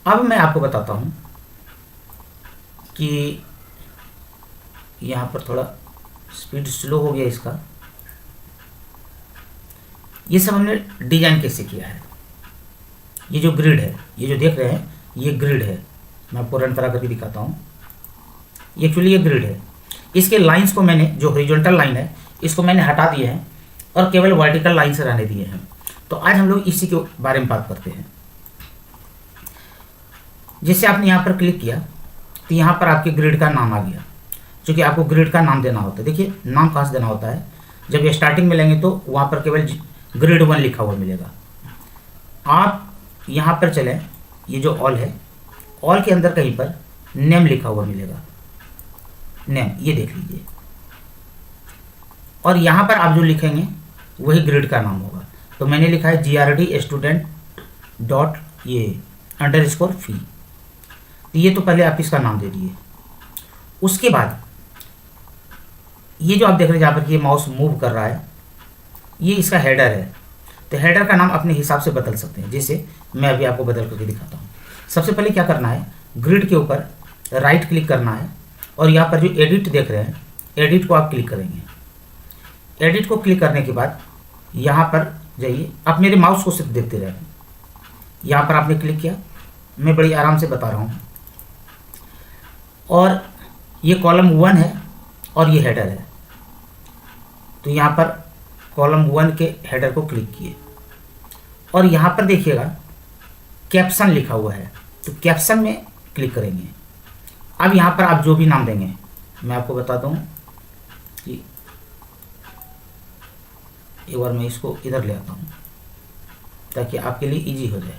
अब मैं आपको बताता हूँ कि यहाँ पर थोड़ा स्पीड स्लो हो गया इसका। ये सब हमने डिजाइन कैसे किया है। ये जो ग्रिड है, ये जो देख रहे हैं ये ग्रिड है। मैं आपको रन करा करके दिखाता हूँ। एक्चुअली ये ग्रिड है। इसके लाइंस को मैंने, जो हॉरिजॉन्टल लाइन है इसको मैंने हटा दिए हैं और केवल वर्टिकल लाइन से रहने दिए हैं। तो आज हम लोग इसी के बारे में बात करते हैं। जैसे आपने यहाँ पर क्लिक किया तो यहाँ पर आपके ग्रिड का नाम आ गया, क्योंकि आपको ग्रिड का नाम देना होता है। देखिए नाम कहाँ से देना होता है, जब ये स्टार्टिंग में लेंगे तो वहाँ पर केवल ग्रिड 1 लिखा हुआ मिलेगा। आप यहाँ पर चलें, ये जो ऑल है, ऑल के अंदर कहीं पर नेम लिखा हुआ मिलेगा, नेम, ये देख लीजिए। और यहाँ पर आप जो लिखेंगे वही ग्रिड का नाम होगा। तो मैंने लिखा है GRD स्टूडेंट डॉट ये अंडरस्कोर फी। तो ये तो पहले आप इसका नाम दे दिए। उसके बाद ये जो आप देख रहे हैं जहाँ पर ये माउस मूव कर रहा है, ये इसका हेडर है। तो हेडर का नाम अपने हिसाब से बदल सकते हैं, जैसे मैं अभी आपको बदल करके दिखाता हूँ। सबसे पहले क्या करना है, ग्रिड के ऊपर राइट क्लिक करना है और यहाँ पर जो एडिट देख रहे हैं, एडिट को आप क्लिक करेंगे। एडिट को क्लिक करने के बाद यहाँ पर जाइए, आप मेरे माउस को सिर्फ देखते रहें। यहाँ पर आपने क्लिक किया, मैं बड़ी आराम से बता रहा हूँ। और ये कॉलम 1 है और ये हेडर है। तो यहाँ पर कॉलम 1 के हेडर को क्लिक किए और यहाँ पर देखिएगा कैप्शन लिखा हुआ है, तो कैप्शन में क्लिक करेंगे। अब यहाँ पर आप जो भी नाम देंगे, मैं आपको बता दूँ कि एक बार मैं इसको इधर ले आता हूँ ताकि आपके लिए इजी हो जाए।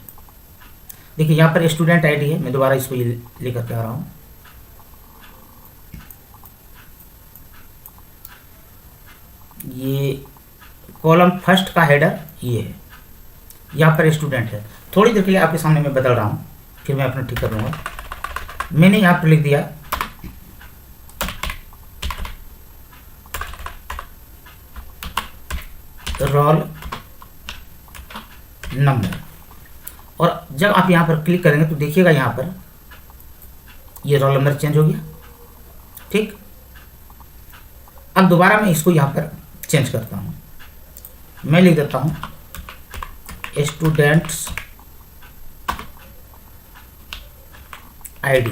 देखिए यहाँ पर स्टूडेंट आईडी है, मैं दोबारा इसको लेकर के आ रहा हूँ। ये कॉलम फर्स्ट का हेडर ये है, यहाँ पर स्टूडेंट है। थोड़ी देर के लिए आपके सामने मैं बदल रहा हूँ, फिर मैं अपना ठीक कर लूँगा। मैंने यहाँ पर लिख दिया रोल नंबर, और जब आप यहाँ पर क्लिक करेंगे तो देखिएगा यहाँ पर ये रोल नंबर चेंज हो गया। ठीक, अब दोबारा मैं इसको यहाँ पर चेंज करता हूँ। मैं लिख देता हूँ स्टूडेंट्स आईडी।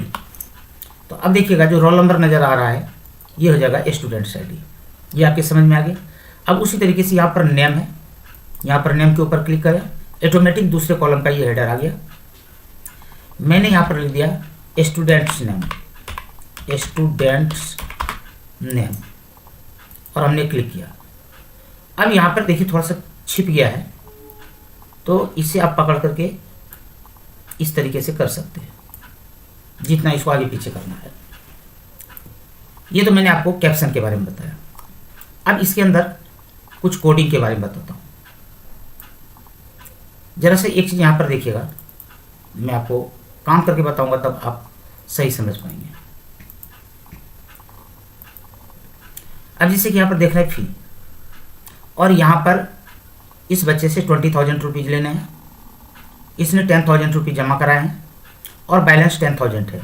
तो अब देखिएगा जो रोल नंबर नज़र आ रहा है ये हो जाएगा स्टूडेंट्स आईडी। ये आपके समझ में आ गया। अब उसी तरीके से यहाँ पर नेम है, यहाँ पर नेम के ऊपर क्लिक करें, ऑटोमेटिक दूसरे कॉलम का ये हेडर आ गया। मैंने यहाँ पर लिख दिया स्टूडेंट्स नेम, स्टूडेंट्स नेम, और हमने क्लिक किया। अब यहाँ पर देखिए थोड़ा सा छिप गया है, तो इसे आप पकड़ करके इस तरीके से कर सकते हैं, जितना इसको आगे पीछे करना है। ये तो मैंने आपको कैप्शन के बारे में बताया। अब इसके अंदर कुछ कोडिंग के बारे में बताता हूँ। जरा से एक चीज़ यहाँ पर देखिएगा, मैं आपको काम करके बताऊंगा तब आप सही समझ पाएंगे। अब जैसे कि यहाँ पर देख रहे हैं फी, और यहाँ पर इस बच्चे से 20,000 रुपीज़ लेने हैं। इसने 10,000 रुपीज़ जमा कराए हैं और बैलेंस 10,000 है।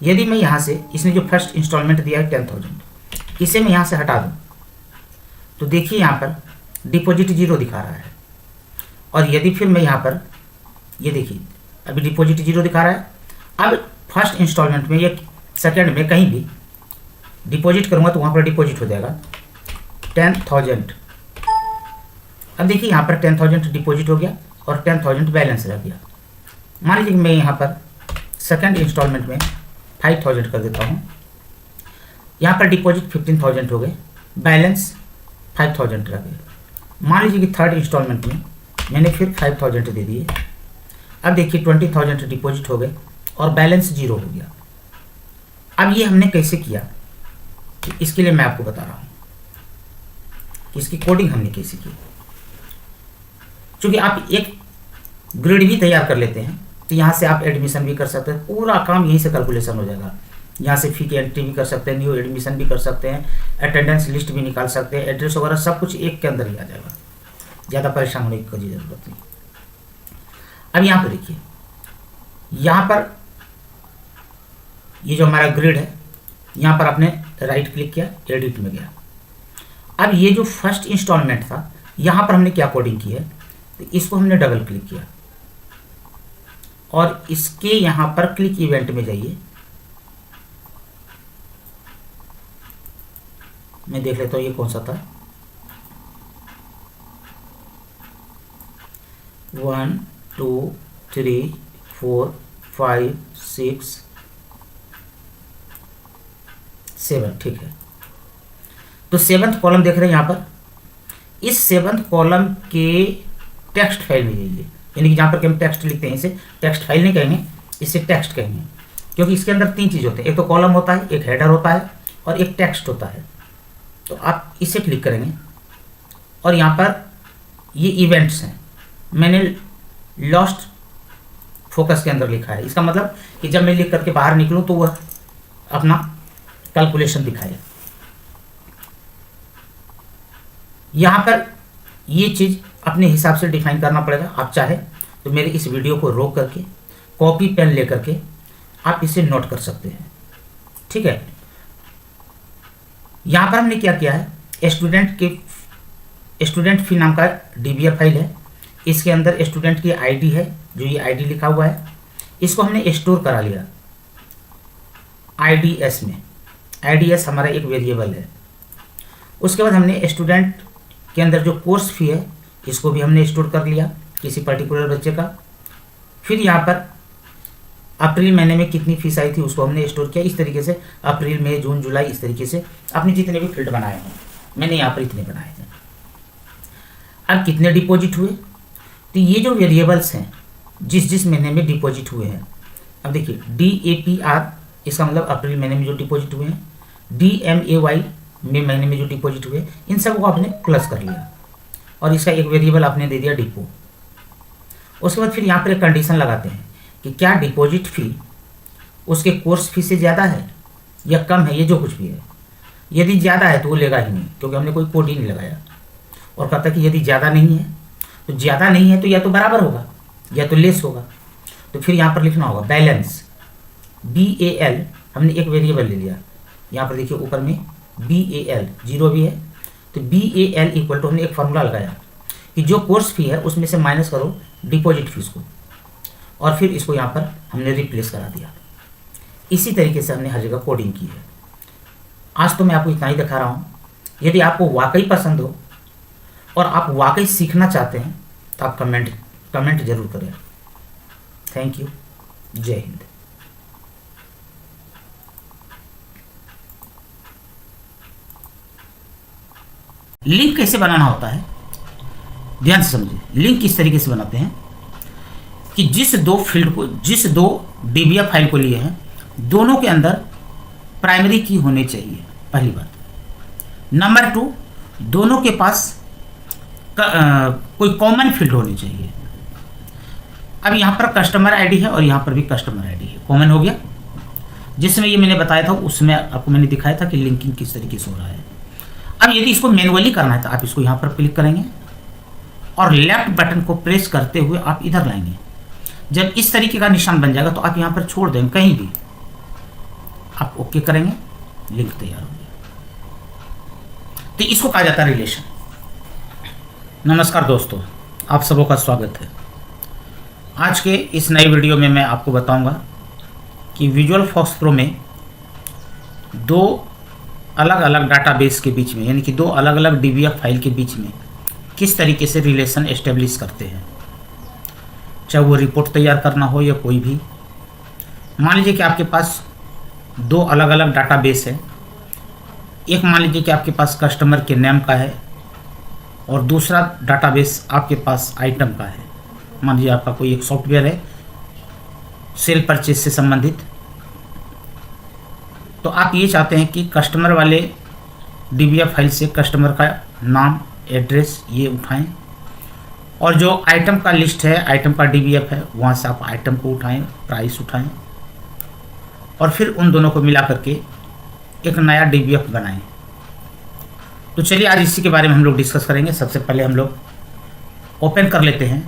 यदि मैं यहाँ से इसने जो फर्स्ट इंस्टॉलमेंट दिया है 10,000, इसे मैं यहाँ से हटा दूँ तो देखिए यहाँ पर डिपॉजिट 0 दिखा रहा है। और यदि फिर मैं यहाँ पर ये देखिए अभी डिपॉजिट 0 दिखा रहा है। अब फर्स्ट इंस्टॉलमेंट में या सेकेंड में कहीं भी डिपॉजिट करूँगा तो वहाँ पर डिपॉजिट हो जाएगा 10,000। अब देखिए यहाँ पर 10,000 डिपॉजिट हो गया और 10,000 बैलेंस रह गया। मान लीजिए कि मैं यहाँ पर सेकेंड इंस्टॉलमेंट में 5,000 कर देता हूँ। यहाँ पर डिपॉजिट 15,000 हो गए, बैलेंस 5,000 रह गए। मान लीजिए कि थर्ड इंस्टॉलमेंट में मैंने फिर 5,000 दे दिए। अब देखिए 20,000 डिपॉजिट हो गए और बैलेंस 0 हो गया। अब ये हमने कैसे किया, तो इसके लिए मैं आपको बता रहा हूँ कि इसकी कोडिंग हमने कैसे की। क्योंकि आप एक ग्रिड भी तैयार कर लेते हैं तो यहाँ से आप एडमिशन भी कर सकते हैं, पूरा काम यहीं से कैलकुलेशन हो जाएगा। यहाँ से फी की एंट्री भी कर सकते हैं, न्यू एडमिशन भी कर सकते हैं, अटेंडेंस लिस्ट भी निकाल सकते हैं, एड्रेस वगैरह सब कुछ एक के अंदर ही आ जाएगा। ज़्यादा परेशान होने की कोई ज़रूरत नहीं। अब यहाँ पर देखिए, यहाँ पर ये जो हमारा ग्रिड है, यहाँ पर आपने राइट क्लिक किया, एडिट में गया। अब ये जो फर्स्ट इंस्टॉलमेंट था, यहाँ पर हमने क्या कोडिंग की है, तो इसको हमने डबल क्लिक किया और इसके यहाँ पर क्लिक इवेंट में जाइए। मैं देख लेता हूँ ये कौन सा था। 1 2 3 4 5 6 7, ठीक है। तो 7th कॉलम देख रहे हैं यहाँ पर। इस 7th कॉलम के टेक्स्ट फाइल में जाइए, यानी कि जहाँ पर हम टेक्स्ट लिखते हैं इसे टेक्स्ट फाइल नहीं कहेंगे, इसे टेक्स्ट कहेंगे, क्योंकि इसके अंदर 3 चीज़ होते हैं। एक तो कॉलम होता है, एक हेडर होता है और एक टेक्स्ट होता है। तो आप इसे क्लिक करेंगे और यहाँ पर ये इवेंट्स हैं, मैंने लॉस्ट फोकस के अंदर लिखा है। इसका मतलब कि जब मैं लिख करके बाहर निकलूँ तो वह अपना कैलकुलेशन दिखाए। यहाँ पर ये चीज़ अपने हिसाब से डिफाइन करना पड़ेगा। आप चाहे तो मेरे इस वीडियो को रोक करके कॉपी पेन ले करके आप इसे नोट कर सकते हैं, ठीक है। यहाँ पर हमने क्या किया है, स्टूडेंट फी नाम का DBF फाइल है। इसके अंदर स्टूडेंट की आईडी है, जो ये आईडी लिखा हुआ है, इसको हमने स्टोर करा लिया। IDS में। IDS हमारा एक वेरिएबल है। उसके बाद हमने स्टूडेंट के अंदर जो कोर्स फी है इसको भी हमने स्टोर कर लिया किसी पर्टिकुलर बच्चे का। फिर यहाँ पर अप्रैल महीने में कितनी फीस आई थी उसको हमने स्टोर किया। इस तरीके से अप्रैल मई जून जुलाई इस तरीके से आपने जितने भी फील्ड बनाए हैं, मैंने यहाँ पर इतने बनाए हैं। अब कितने डिपॉजिट हुए, तो ये जो वेरिएबल्स हैं जिस जिस महीने में डिपॉजिट हुए हैं, अब देखिए DAPR इसका मतलब अप्रैल महीने में जो डिपॉजिट हुए हैं, DMAY में महीने में जो डिपॉजिट हुए, इन सबको आपने प्लस कर लिया और इसका एक वेरिएबल आपने दे दिया डिपो। उसके बाद फिर यहाँ पर एक कंडीशन लगाते हैं कि क्या डिपॉजिट फी उसके कोर्स फी से ज़्यादा है या कम है, ये जो कुछ भी है। यदि ज़्यादा है तो वो लेगा ही नहीं क्योंकि हमने कोई कोड ही नहीं लगाया। और कहता है कि यदि ज़्यादा नहीं है तो ज़्यादा नहीं है तो या तो बराबर होगा या तो लेस होगा। तो फिर यहाँ पर लिखना होगा बैलेंस BAL, हमने एक वेरिएबल ले लिया। यहाँ पर देखिए ऊपर में BAL 0 भी है, तो BAL इक्वल टू हमने एक फार्मूला लगाया कि जो कोर्स फी है उसमें से माइनस करो डिपॉजिट फीस को, और फिर इसको यहाँ पर हमने रिप्लेस करा दिया। इसी तरीके से हमने हर जगह कोडिंग की है। आज तो मैं आपको इतना ही दिखा रहा हूँ। यदि आपको वाकई पसंद हो और आप वाकई सीखना चाहते हैं तो आप कमेंट जरूर करें। Thank you. जय हिंद। लिंक कैसे बनाना होता है ध्यान से समझिए। लिंक किस तरीके से बनाते हैं कि जिस दो DBA फाइल को लिए हैं दोनों के अंदर प्राइमरी की होनी चाहिए, पहली बात। नंबर 2, दोनों के पास कोई कॉमन फील्ड होनी चाहिए। अब यहाँ पर कस्टमर आईडी है और यहाँ पर भी कस्टमर आईडी है, कॉमन हो गया। जिसमें ये मैंने बताया था उसमें आपको मैंने दिखाया था कि लिंकिंग किस तरीके से हो रहा है। अब यदि इसको मैनुअली करना है तो आप इसको यहाँ पर क्लिक करेंगे और लेफ्ट बटन को प्रेस करते हुए आप इधर लाएंगे। जब इस तरीके का निशान बन जाएगा तो आप यहाँ पर छोड़ देंगे कहीं भी, आप ओके करेंगे, लिंक तैयार हो गया। तो इसको कहा जाता है रिलेशन। नमस्कार दोस्तों, आप सबों का स्वागत है। आज के इस नई वीडियो में मैं आपको बताऊंगा कि विजुअल फॉक्स प्रो में दो अलग अलग डाटाबेस के बीच में, यानी कि दो अलग अलग DBA फाइल के बीच में किस तरीके से रिलेशन एस्टेब्लिश करते हैं, चाहे वो रिपोर्ट तैयार करना हो या कोई भी। मान लीजिए कि आपके पास दो अलग अलग डाटाबेस है। एक मान लीजिए कि आपके पास कस्टमर के नेम का है और दूसरा डाटाबेस आपके पास आइटम का है। मान लीजिए आपका कोई एक सॉफ्टवेयर है सेल परचेज से संबंधित, तो आप ये चाहते हैं कि कस्टमर वाले DBA फाइल से कस्टमर का नाम, एड्रेस ये उठाएं, और जो आइटम का लिस्ट है, आइटम का DBF है, वहाँ से आप आइटम को उठाएं, प्राइस उठाएं, और फिर उन दोनों को मिला करके एक नया DBF बनाएं। तो चलिए आज इसी के बारे में हम लोग डिस्कस करेंगे। सबसे पहले हम लोग ओपन कर लेते हैं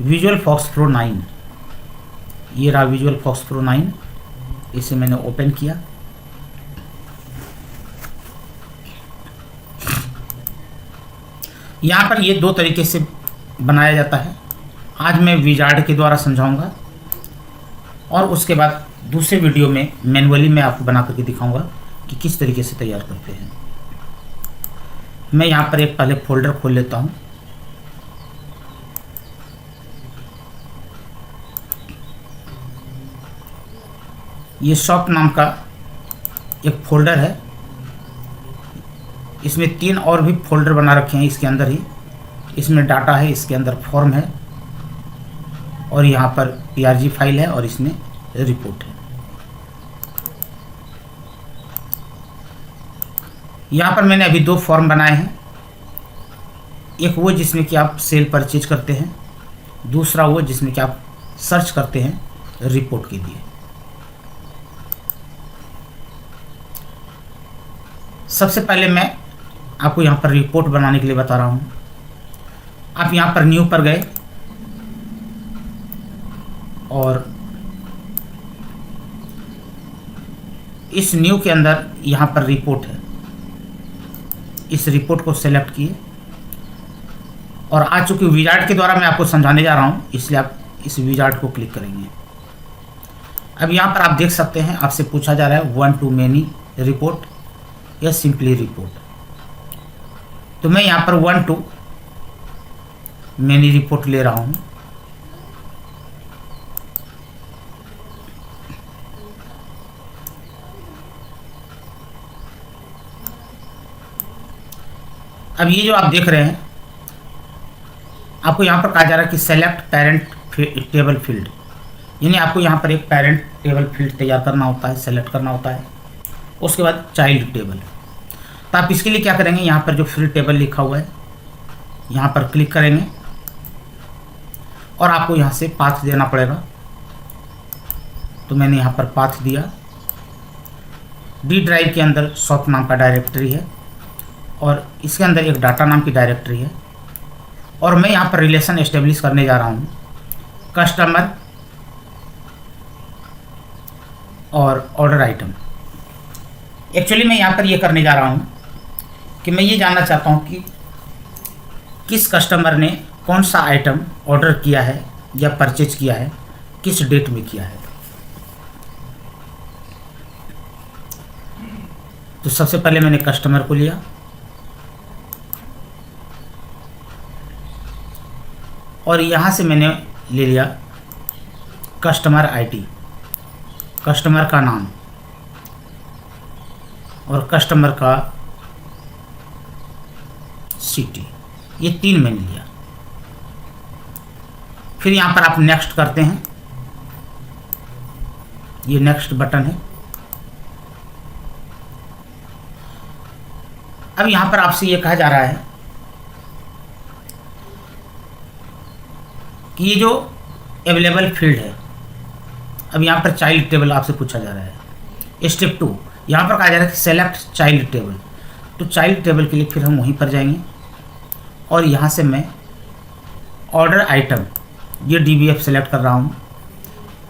विजुअल फॉक्स प्रो 9। ये रहा विजुअल फॉक्स प्रो 9, इसे मैंने ओपन किया। यहाँ पर ये दो तरीके से बनाया जाता है। आज मैं विजार्ड के द्वारा समझाऊंगा और उसके बाद दूसरे वीडियो में मैनुअली मैं आपको बना करके दिखाऊंगा कि किस तरीके से तैयार करते हैं। मैं यहाँ पर एक पहले फोल्डर खोल लेता हूँ। ये शॉप नाम का एक फोल्डर है, इसमें 3 और भी फोल्डर बना रखे हैं इसके अंदर ही। इसमें डाटा है, इसके अंदर फॉर्म है, और यहाँ पर PRG फाइल है, और इसमें रिपोर्ट है। यहाँ पर मैंने अभी 2 फॉर्म बनाए हैं। एक वो जिसमें कि आप सेल परचेज करते हैं, दूसरा वो जिसमें कि आप सर्च करते हैं रिपोर्ट के लिए। सबसे पहले मैं आपको यहाँ पर रिपोर्ट बनाने के लिए बता रहा हूँ। आप यहाँ पर न्यू पर गए और इस न्यू के अंदर यहाँ पर रिपोर्ट है, इस रिपोर्ट को सेलेक्ट किए। और आज चूंकि विजार्ड के द्वारा मैं आपको समझाने जा रहा हूँ, इसलिए आप इस विजार्ड को क्लिक करेंगे। अब यहाँ पर आप देख सकते हैं आपसे पूछा जा रहा है 1 to many रिपोर्ट या सिंपली रिपोर्ट। तो मैं यहाँ पर 1 to many रिपोर्ट ले रहा हूँ। अब ये जो आप देख रहे हैं, आपको यहाँ पर कहा जा रहा है कि सेलेक्ट पेरेंट टेबल फील्ड, यानी आपको यहाँ पर एक पेरेंट टेबल फील्ड तैयार करना होता है, सेलेक्ट करना होता है। उसके बाद चाइल्ड टेबल। तो आप इसके लिए क्या करेंगे, यहाँ पर जो फील्ड टेबल लिखा हुआ है यहाँ पर क्लिक करेंगे और आपको यहाँ से पाथ देना पड़ेगा। तो मैंने यहाँ पर पाथ दिया। डी ड्राइव के अंदर शॉप नाम का डायरेक्टरी है और इसके अंदर एक डाटा नाम की डायरेक्टरी है और मैं यहाँ पर रिलेशन एस्टेब्लिश करने जा रहा हूँ कस्टमर और ऑर्डर आइटम। एक्चुअली मैं यहाँ पर ये करने जा रहा हूँ कि मैं ये जानना चाहता हूँ कि किस कस्टमर ने कौन सा आइटम ऑर्डर किया है या परचेज किया है, किस डेट में किया है। तो सबसे पहले मैंने कस्टमर को लिया और यहाँ से मैंने ले लिया कस्टमर आईडी, कस्टमर का नाम और कस्टमर का सिटी, ये 3 मैंने लिया। फिर यहाँ पर आप नेक्स्ट करते हैं, ये नेक्स्ट बटन है। अब यहाँ पर आपसे ये कहा जा रहा है कि ये जो अवेलेबल फील्ड है, अब यहाँ पर चाइल्ड टेबल आपसे पूछा जा रहा है। स्टेप 2 यहाँ पर कहा जा रहा है कि सेलेक्ट चाइल्ड टेबल। तो चाइल्ड टेबल के लिए फिर हम वहीं पर जाएंगे और यहाँ से मैं ऑर्डर आइटम, ये DBF सेलेक्ट कर रहा हूँ।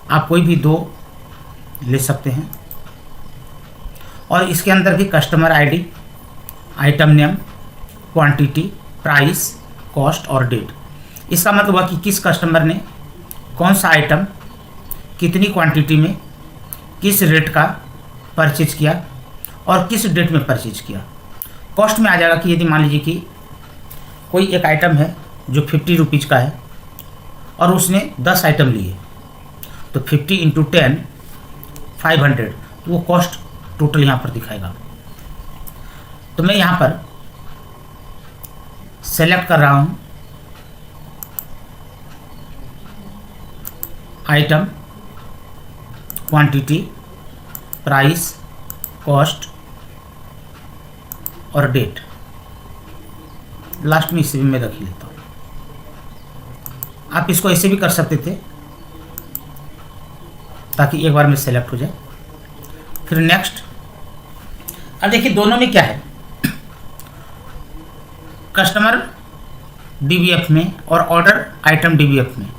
आप कोई भी 2 ले सकते हैं और इसके अंदर भी customer ID, item name, quantity, price, cost और डेट। इसका मतलब हुआ कि किस कस्टमर ने कौन सा आइटम कितनी क्वांटिटी में किस रेट का परचेज किया और किस डेट में परचेज किया। कॉस्ट में आ जाएगा कि यदि मान लीजिए कि कोई एक आइटम है जो 50 रुपीज़ का है और उसने 10 आइटम लिए, तो 50 × 10 500, तो वो कॉस्ट टोटल यहाँ पर दिखाएगा। तो मैं यहाँ पर सेलेक्ट कर रहा हूँ आइटम, क्वांटिटी, प्राइस, कॉस्ट और डेट। लास्ट में इसे भी मैं रख ही लेता हूँ। आप इसको ऐसे भी कर सकते थे ताकि एक बार में सेलेक्ट हो जाए। फिर नेक्स्ट। अब देखिए दोनों में क्या है, कस्टमर DBF में और ऑर्डर आइटम DBF में,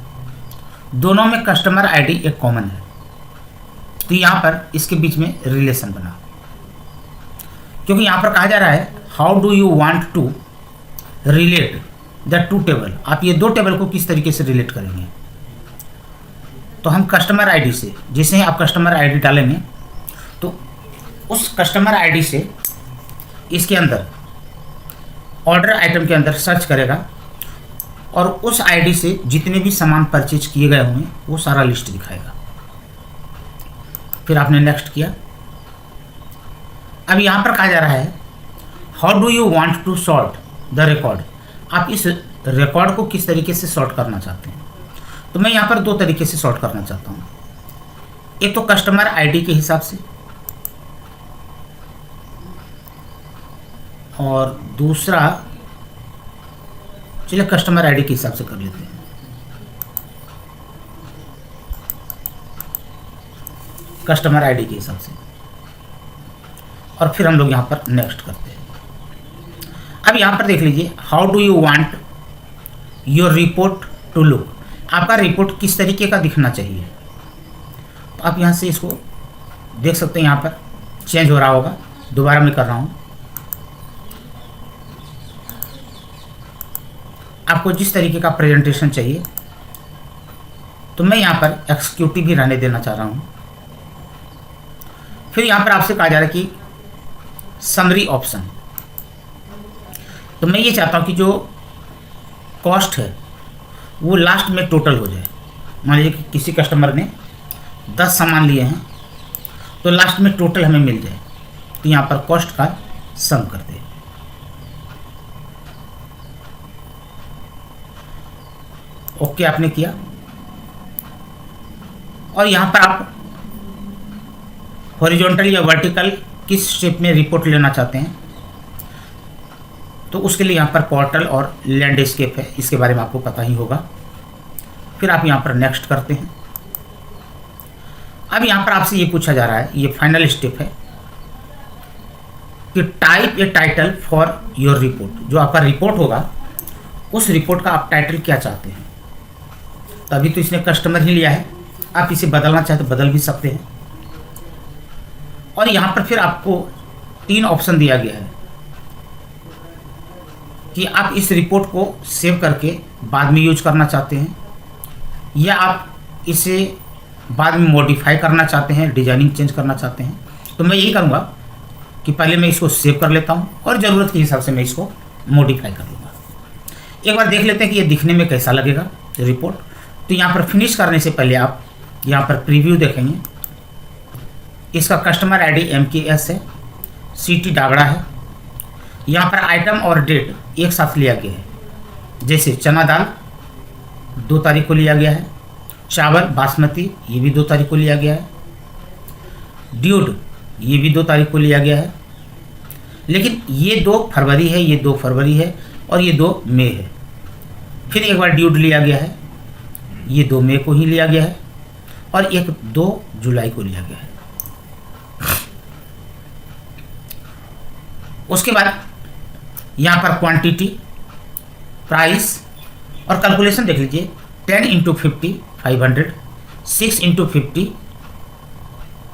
दोनों में कस्टमर आईडी एक कॉमन है। तो यहाँ पर इसके बीच में रिलेशन बना, क्योंकि यहाँ पर कहा जा रहा है how do you want to relate the 2 table. आप ये 2 टेबल को किस तरीके से रिलेट करेंगे। तो हम कस्टमर आईडी से, जैसे ही आप कस्टमर आईडी डालेंगे तो उस कस्टमर आईडी से इसके अंदर ऑर्डर आइटम के अंदर सर्च करेगा और उस आईडी से जितने भी सामान परचेज किए गए होंगे वो सारा लिस्ट दिखाएगा। फिर आपने नेक्स्ट किया। अब यहाँ पर कहा जा रहा है how do you want to sort the record. आप इस रिकॉर्ड को किस तरीके से सॉर्ट करना चाहते हैं। तो मैं यहाँ पर 2 तरीके से सॉर्ट करना चाहता हूँ। एक तो कस्टमर आईडी के हिसाब से और दूसरा, चलिए कस्टमर आईडी के हिसाब से कर लेते हैं। कस्टमर आईडी के हिसाब से और फिर हम लोग यहाँ पर नेक्स्ट करते हैं। अब यहाँ पर देख लीजिए how do you want your report to look. आपका रिपोर्ट किस तरीके का दिखना चाहिए। तो आप यहाँ से इसको देख सकते हैं, यहाँ पर चेंज हो रहा होगा। दोबारा मैं कर रहा हूँ। आपको जिस तरीके का प्रेजेंटेशन चाहिए, तो मैं यहाँ पर एग्जीक्यूटिव भी रहने देना चाह रहा हूँ। फिर यहाँ पर आपसे कहा जा रहा है कि समरी ऑप्शन। तो मैं ये चाहता हूँ कि जो कॉस्ट है वो लास्ट में टोटल हो जाए। मान लीजिए कि किसी कस्टमर ने 10 सामान लिए हैं तो लास्ट में टोटल हमें मिल जाए। तो यहाँ पर कॉस्ट का सम करते हैं। ओके आपने किया और यहाँ पर आप हॉरिजॉन्टल या वर्टिकल किस शेप में रिपोर्ट लेना चाहते हैं तो उसके लिए यहाँ पर पोर्टल और लैंडस्केप है, इसके बारे में आपको पता ही होगा। फिर आप यहाँ पर नेक्स्ट करते हैं। अब यहाँ पर आपसे ये पूछा जा रहा है, ये फाइनल स्टेप है कि type A title for your report. जो आपका रिपोर्ट होगा उस रिपोर्ट का आप टाइटल क्या चाहते हैं। तो अभी तो इसने कस्टमर ही लिया है, आप इसे बदलना चाहते तो बदल भी सकते हैं। और यहाँ पर फिर आपको 3 ऑप्शन दिया गया है कि आप इस रिपोर्ट को सेव करके बाद में यूज करना चाहते हैं या आप इसे बाद में मॉडिफाई करना चाहते हैं, डिजाइनिंग चेंज करना चाहते हैं। तो मैं यही करूँगा कि पहले मैं इसको सेव कर लेता हूँ और ज़रूरत के हिसाब से मैं इसको मॉडिफाई कर लूँगा। एक बार देख लेते हैं कि ये दिखने में कैसा लगेगा रिपोर्ट। तो यहाँ पर फिनिश करने से पहले आप यहाँ पर प्रीव्यू देखेंगे। इसका कस्टमर आईडी MKS है, सिटी डागड़ा है। यहाँ पर आइटम और डेट एक साथ लिया गया है। जैसे चना दाल 2 तारीख को लिया गया है, चावल बासमती ये भी 2 तारीख को लिया गया है, ड्यूड ये भी 2 तारीख को लिया गया है। लेकिन ये 2 फरवरी है, ये 2 फरवरी है और ये 2 मई है। फिर एक बार ड्यूड लिया गया है, ये 2 मई को ही लिया गया है और एक 2 जुलाई को लिया गया है। उसके बाद यहाँ पर क्वांटिटी, प्राइस और कैलकुलेशन देख लीजिए। 10 × 50 500, 6 × 50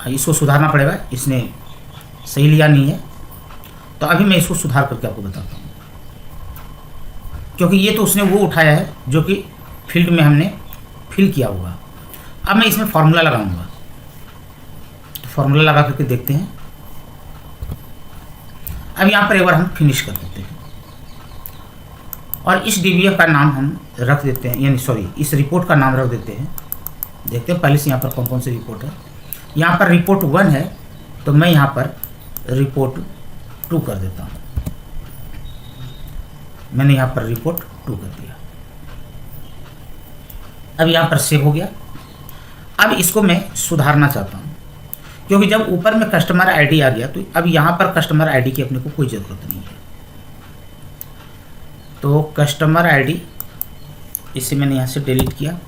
इसको सुधारना पड़ेगा, इसने सही लिया नहीं है। तो अभी मैं इसको सुधार करके आपको बताता हूँ, क्योंकि ये तो उसने वो उठाया है जो कि फील्ड में हमने फिल किया होगा। अब मैं इसमें फॉर्मूला लगाऊंगा। तो फॉर्मूला लगा करके देखते हैं। अब यहाँ पर एक बार हम फिनिश कर देते हैं और इस DBF का नाम हम रख देते हैं, यानी सॉरी इस रिपोर्ट का नाम रख देते हैं। देखते हैं पहले से यहाँ पर कौन कौन सी रिपोर्ट है। यहाँ पर रिपोर्ट 1 है तो मैं यहाँ पर रिपोर्ट 2 कर देता हूँ। मैंने यहाँ पर रिपोर्ट 2 कर दिया। अब यहाँ पर सेव हो गया। अब इसको मैं सुधारना चाहता हूँ, क्योंकि जब ऊपर में कस्टमर आईडी आ गया तो अब यहाँ पर कस्टमर आईडी की अपने को कोई ज़रूरत नहीं है। तो कस्टमर आईडी इसे मैंने यहाँ से डिलीट किया,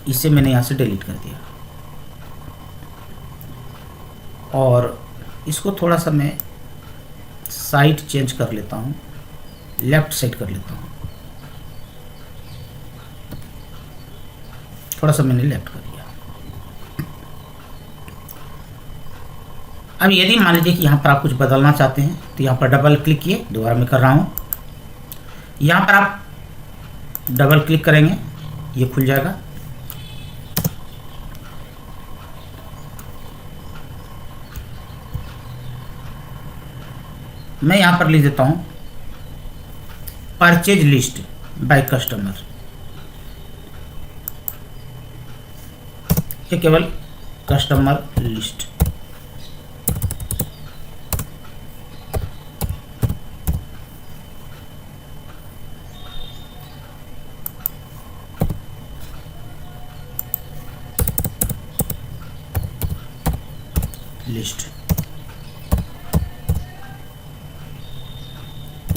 इसे मैंने यहाँ से डिलीट कर दिया और इसको थोड़ा सा मैं साइड चेंज कर लेता हूँ, लेफ्ट साइड कर लेता हूँ। थोड़ा सा मैंने लेफ्ट कर दिया। अब यदि मान लीजिए कि यहाँ पर आप कुछ बदलना चाहते हैं तो यहाँ पर डबल क्लिक किए, दोबारा मैं कर रहा हूँ। यहाँ पर आप डबल क्लिक करेंगे, ये खुल जाएगा। मैं यहाँ पर लिख देता हूँ परचेज लिस्ट बाय कस्टमर। ये केवल customer list. List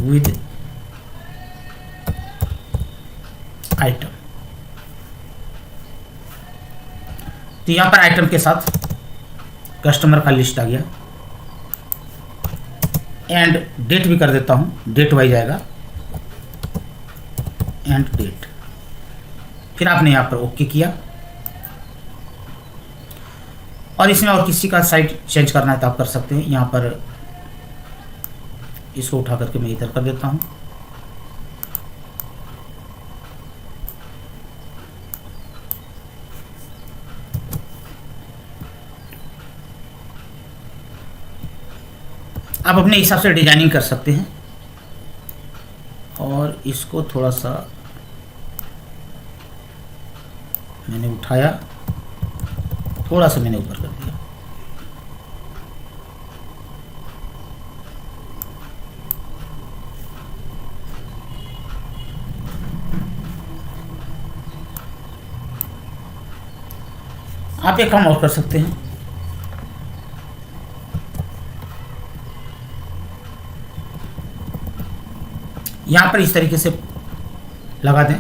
with item. तो यहाँ पर आइटम के साथ कस्टमर का लिस्ट आ गया। एंड डेट भी कर देता हूँ, डेट वाइज आएगा एंड डेट। फिर आपने यहाँ पर ओके किया और इसमें और किसी का साइड चेंज करना है तो आप कर सकते हैं। यहाँ पर इसको उठा करके मैं इधर कर देता हूँ। आप अपने हिसाब से डिजाइनिंग कर सकते हैं। और इसको थोड़ा सा मैंने उठाया, थोड़ा सा मैंने ऊपर कर दिया। आप एक काम और कर सकते हैं, यहां पर इस तरीके से लगा दें।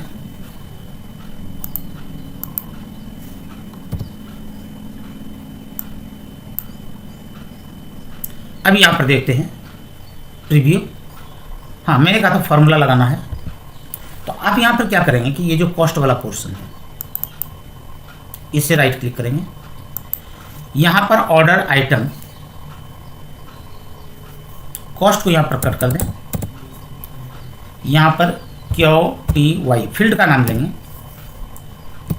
अब यहां पर देखते हैं प्रीव्यू। हाँ, मैंने कहा था फॉर्मूला लगाना है, तो आप यहां पर क्या करेंगे कि ये जो कॉस्ट वाला पोर्शन है इसे राइट क्लिक करेंगे, यहां पर ऑर्डर आइटम कॉस्ट को यहां पर कट कर दें। यहां पर QTY फील्ड का नाम लेंगे,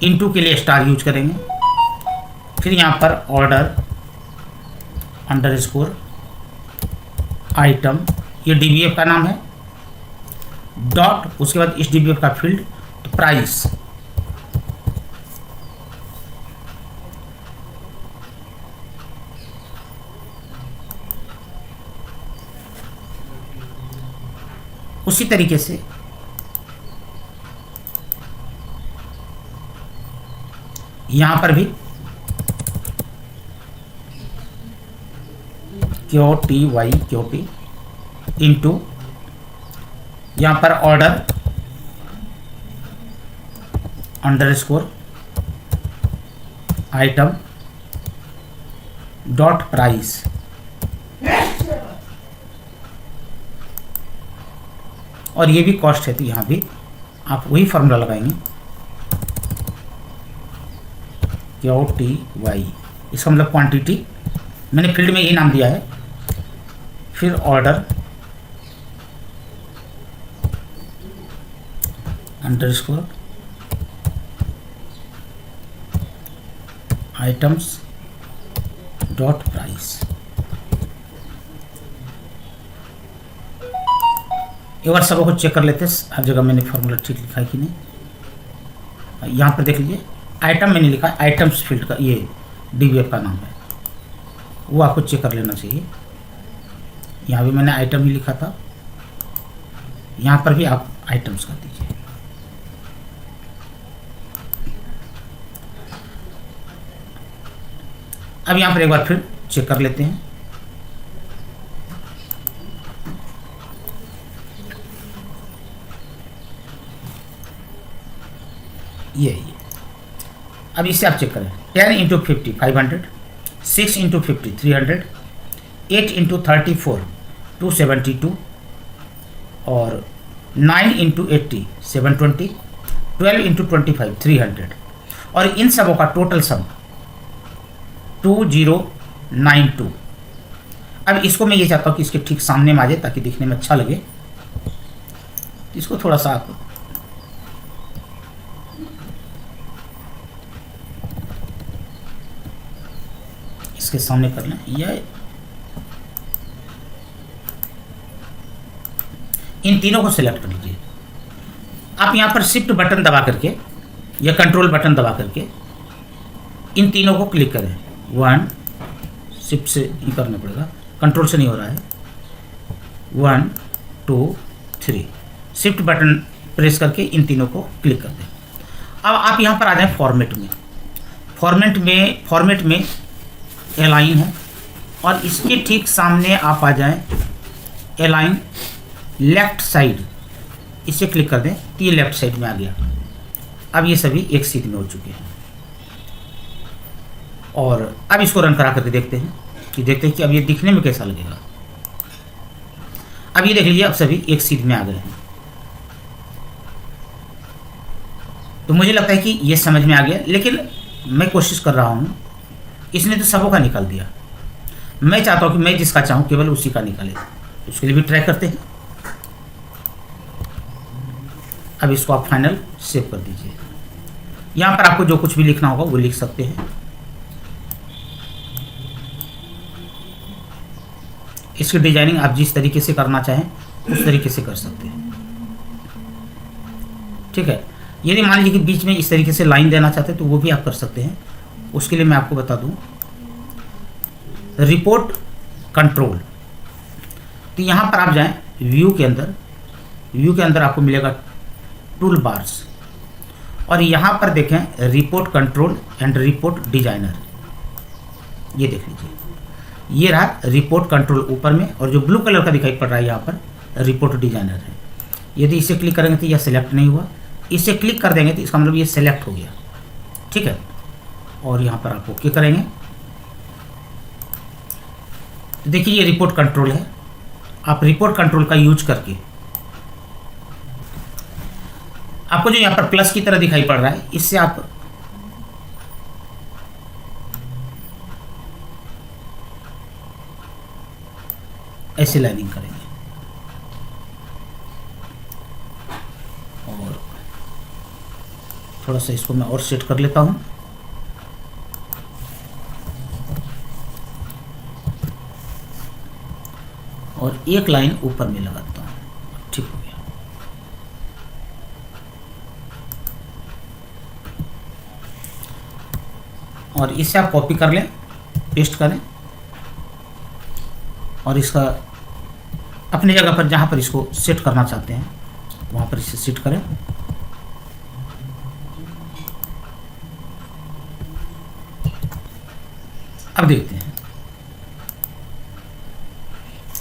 इनटू के लिए स्टार यूज करेंगे, फिर यहां पर ऑर्डर अंडरस्कोर आइटम, ये DBF का नाम है, डॉट, उसके बाद इस DBF का फील्ड तो प्राइस, उसी तरीके से यहां पर भी QTY इंटू यहां पर order underscore item dot price, और ये भी कॉस्ट है, तो यहाँ भी आप वही फॉर्मूला लगाएंगे QTY, इसका मतलब क्वांटिटी, मैंने फील्ड में यही नाम दिया है। फिर order underscore items dot price. एक बार सबको चेक कर लेते हैं हर जगह मैंने फॉर्मूला ठीक लिखा है कि नहीं। यहाँ पर देख लीजिए, आइटम मैंने लिखा है, आइटम्स फील्ड का ये DBF का नाम है, वो आपको चेक कर लेना चाहिए। यहाँ भी मैंने आइटम ही लिखा था, यहाँ पर भी आप आइटम्स कर दीजिए। अब यहाँ पर एक बार फिर चेक कर लेते हैं। ये अब इसे आप चेक करें, 10 इंटू 50 500, 6 इंटू 50 300, 8 इंटू 34 272, और 9 इंटू 80 720, 12 इंटू 25 300, और इन सबों का टोटल सम 2092। अब इसको मैं ये चाहता हूँ कि इसके ठीक सामने में आ जाए ताकि दिखने में अच्छा लगे। इसको थोड़ा सा आप इसके सामने कर लें, या इन तीनों को सिलेक्ट कर लीजिए। आप यहाँ पर शिफ्ट बटन दबा करके या कंट्रोल बटन दबा करके इन तीनों को क्लिक करें। 1 शिफ्ट से ही करना पड़ेगा, कंट्रोल से नहीं हो रहा है। 1 2 3 शिफ्ट बटन प्रेस करके इन तीनों को क्लिक कर दें। अब आप यहाँ पर आ जाएं फॉर्मेट में। फॉर्मेट में अलाइन है, और इसके ठीक सामने आप आ जाएं अलाइन लेफ्ट साइड, इसे क्लिक कर दें तो ये लेफ्ट साइड में आ गया। अब ये सभी एक सीट में हो चुके हैं, और अब इसको रन करा करके देखते हैं कि अब ये दिखने में कैसा लगेगा। अब ये देख लीजिए, अब सभी एक सीट में आ गए हैं। तो मुझे लगता है कि ये समझ में आ गया, लेकिन मैं कोशिश कर रहा हूँ, इसने तो सबों का निकाल दिया। मैं चाहता हूँ कि मैं जिसका चाहूँ केवल उसी का निकाले, उसके लिए भी ट्राई करते हैं। अब इसको आप फाइनल सेव कर दीजिए। यहाँ पर आपको जो कुछ भी लिखना होगा वो लिख सकते हैं। इसकी डिजाइनिंग आप जिस तरीके से करना चाहें उस तरीके से कर सकते हैं। ठीक है, यदि मान लीजिए कि बीच में इस तरीके से लाइन देना चाहते हैं तो वो भी आप कर सकते हैं। उसके लिए मैं आपको बता दूं, रिपोर्ट कंट्रोल, तो यहाँ पर आप जाएं व्यू के अंदर आपको मिलेगा टूल बार्स, और यहाँ पर देखें report control and report designer. ये देख लीजिए, ये रहा रिपोर्ट कंट्रोल ऊपर में, और जो ब्लू कलर का दिखाई पड़ रहा है यहाँ पर रिपोर्ट डिजाइनर है। यदि इसे क्लिक करेंगे तो यह सिलेक्ट नहीं हुआ, इसे क्लिक कर देंगे तो इसका मतलब ये सिलेक्ट हो गया। ठीक है, और यहाँ पर आप ओके करेंगे तो देखिए ये रिपोर्ट कंट्रोल है। आप रिपोर्ट कंट्रोल का यूज करके आपको जो यहाँ पर प्लस की तरह दिखाई पड़ रहा है, इससे आप ऐसे लाइनिंग करेंगे, और थोड़ा सा इसको मैं और सेट कर लेता हूं। और एक लाइन ऊपर में लगाता हूं, ठीक हो गया। और इसे आप कॉपी कर लें, पेस्ट करें, और इसका अपनी जगह पर जहाँ पर इसको सेट करना चाहते हैं वहाँ पर इसे सेट करें। अब देखते हैं,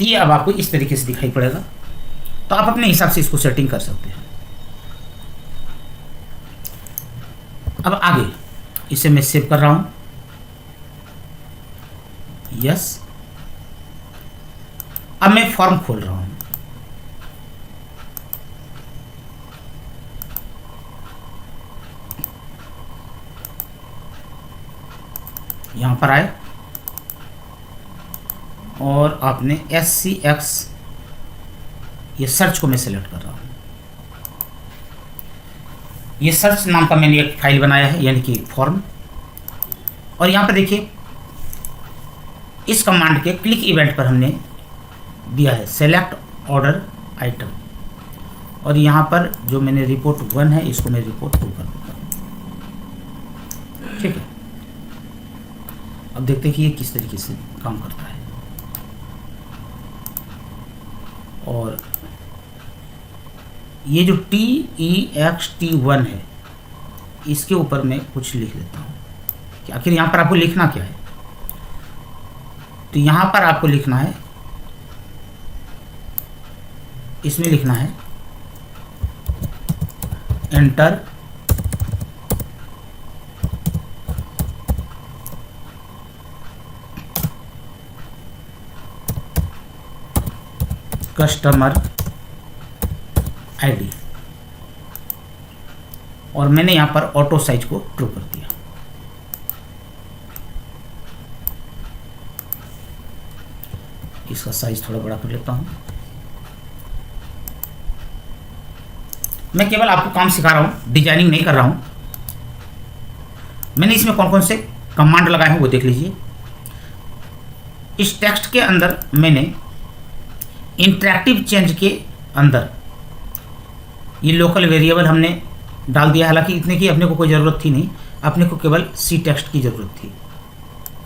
ये अब आपको इस तरीके से दिखाई पड़ेगा, तो आप अपने हिसाब से इसको सेटिंग कर सकते हैं। अब आगे इसे मैं सेव कर रहा हूं, यस। अब मैं फॉर्म खोल रहा हूं, यहां पर आए और आपने SCX, ये सर्च को मैं सेलेक्ट कर रहा हूं। ये सर्च नाम का मैंने एक फाइल बनाया है, यानी कि फॉर्म। और यहां पर देखिए इस कमांड के क्लिक इवेंट पर हमने दिया है सेलेक्ट ऑर्डर आइटम, और यहाँ पर जो मैंने रिपोर्ट 1 है इसको मैं रिपोर्ट 2 कर देता हूँ। ठीक है, अब देखते हैं कि ये किस तरीके से काम करता है। और ये जो TEXT1 है इसके ऊपर मैं कुछ लिख देता हूँ कि आखिर यहाँ पर आपको लिखना क्या है। तो यहाँ पर आपको लिखना है, इसमें लिखना है एंटर कस्टमर आईडी, और मैंने यहां पर ऑटो साइज को ट्रू कर दिया। इसका साइज थोड़ा बड़ा कर लेता हूं। मैं केवल आपको काम सिखा रहा हूं, डिजाइनिंग नहीं कर रहा हूं। मैंने इसमें कौन कौन से कमांड लगाए हैं वो देख लीजिए। इस टेक्स्ट के अंदर मैंने इंटरैक्टिव चेंज के अंदर ये लोकल वेरिएबल हमने डाल दिया, हालांकि इतने की अपने को कोई ज़रूरत थी नहीं, अपने को केवल सी टेक्स्ट की ज़रूरत थी।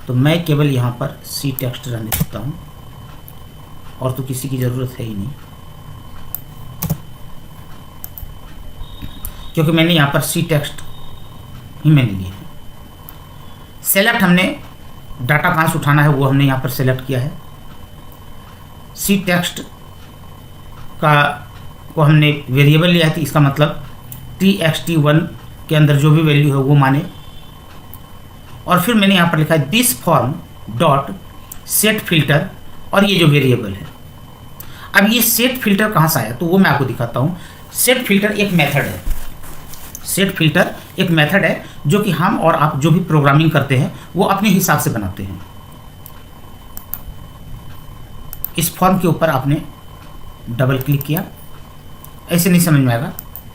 तो मैं केवल यहाँ पर सी टेक्स्ट रहने देता हूँ, और तो किसी की ज़रूरत है ही नहीं, क्योंकि मैंने यहाँ पर सी टेक्स्ट ही मैंने लिया है। सेलेक्ट हमने डाटा कहाँ से उठाना है वो हमने यहाँ पर सेलेक्ट किया है। सी टेक्स्ट का को हमने वेरिएबल लिया है, तो इसका मतलब TXT1 के अंदर जो भी वैल्यू है वो माने। और फिर मैंने यहाँ पर लिखा है this form dot set filter, और ये जो वेरिएबल है। अब ये सेट फिल्टर कहाँ से आया तो वो मैं आपको दिखाता हूँ। सेट फिल्टर एक मेथड है, सेट फिल्टर एक मेथड है जो कि हम और आप जो भी प्रोग्रामिंग करते हैं वो अपने हिसाब से बनाते हैं। इस फॉर्म के ऊपर आपने डबल क्लिक किया, ऐसे नहीं समझ में आएगा।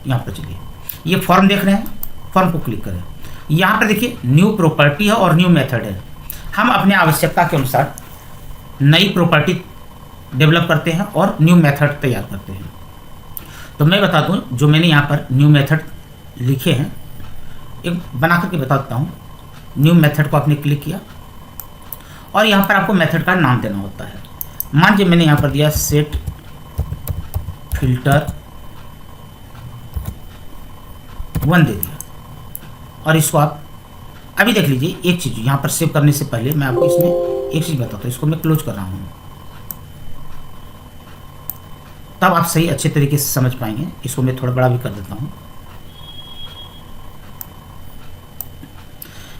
यहाँ पर चलिए, ये फॉर्म देख रहे हैं, फॉर्म को क्लिक करें। यहाँ पर देखिए न्यू प्रॉपर्टी है और न्यू मेथड है। हम अपने आवश्यकता के अनुसार नई प्रॉपर्टी डेवलप करते हैं और न्यू मेथड तैयार करते हैं। तो मैं बता दूं, जो मैंने यहाँ पर न्यू मेथड लिखे हैं, एक बना करके बता देता हूँ। न्यू मेथड को आपने क्लिक किया और यहाँ पर आपको मेथड का नाम देना होता है। मान लीजिए मैंने यहाँ पर दिया सेट फिल्टर 1 दे दिया, और इसको आप अभी देख लीजिए। एक चीज़ यहाँ पर सेव करने से पहले मैं आपको इसमें एक चीज़ बताता हूँ, इसको मैं क्लोज कर रहा हूँ, तब आप सही अच्छे तरीके से समझ पाएंगे। इसको मैं थोड़ा बड़ा भी कर देता हूँ।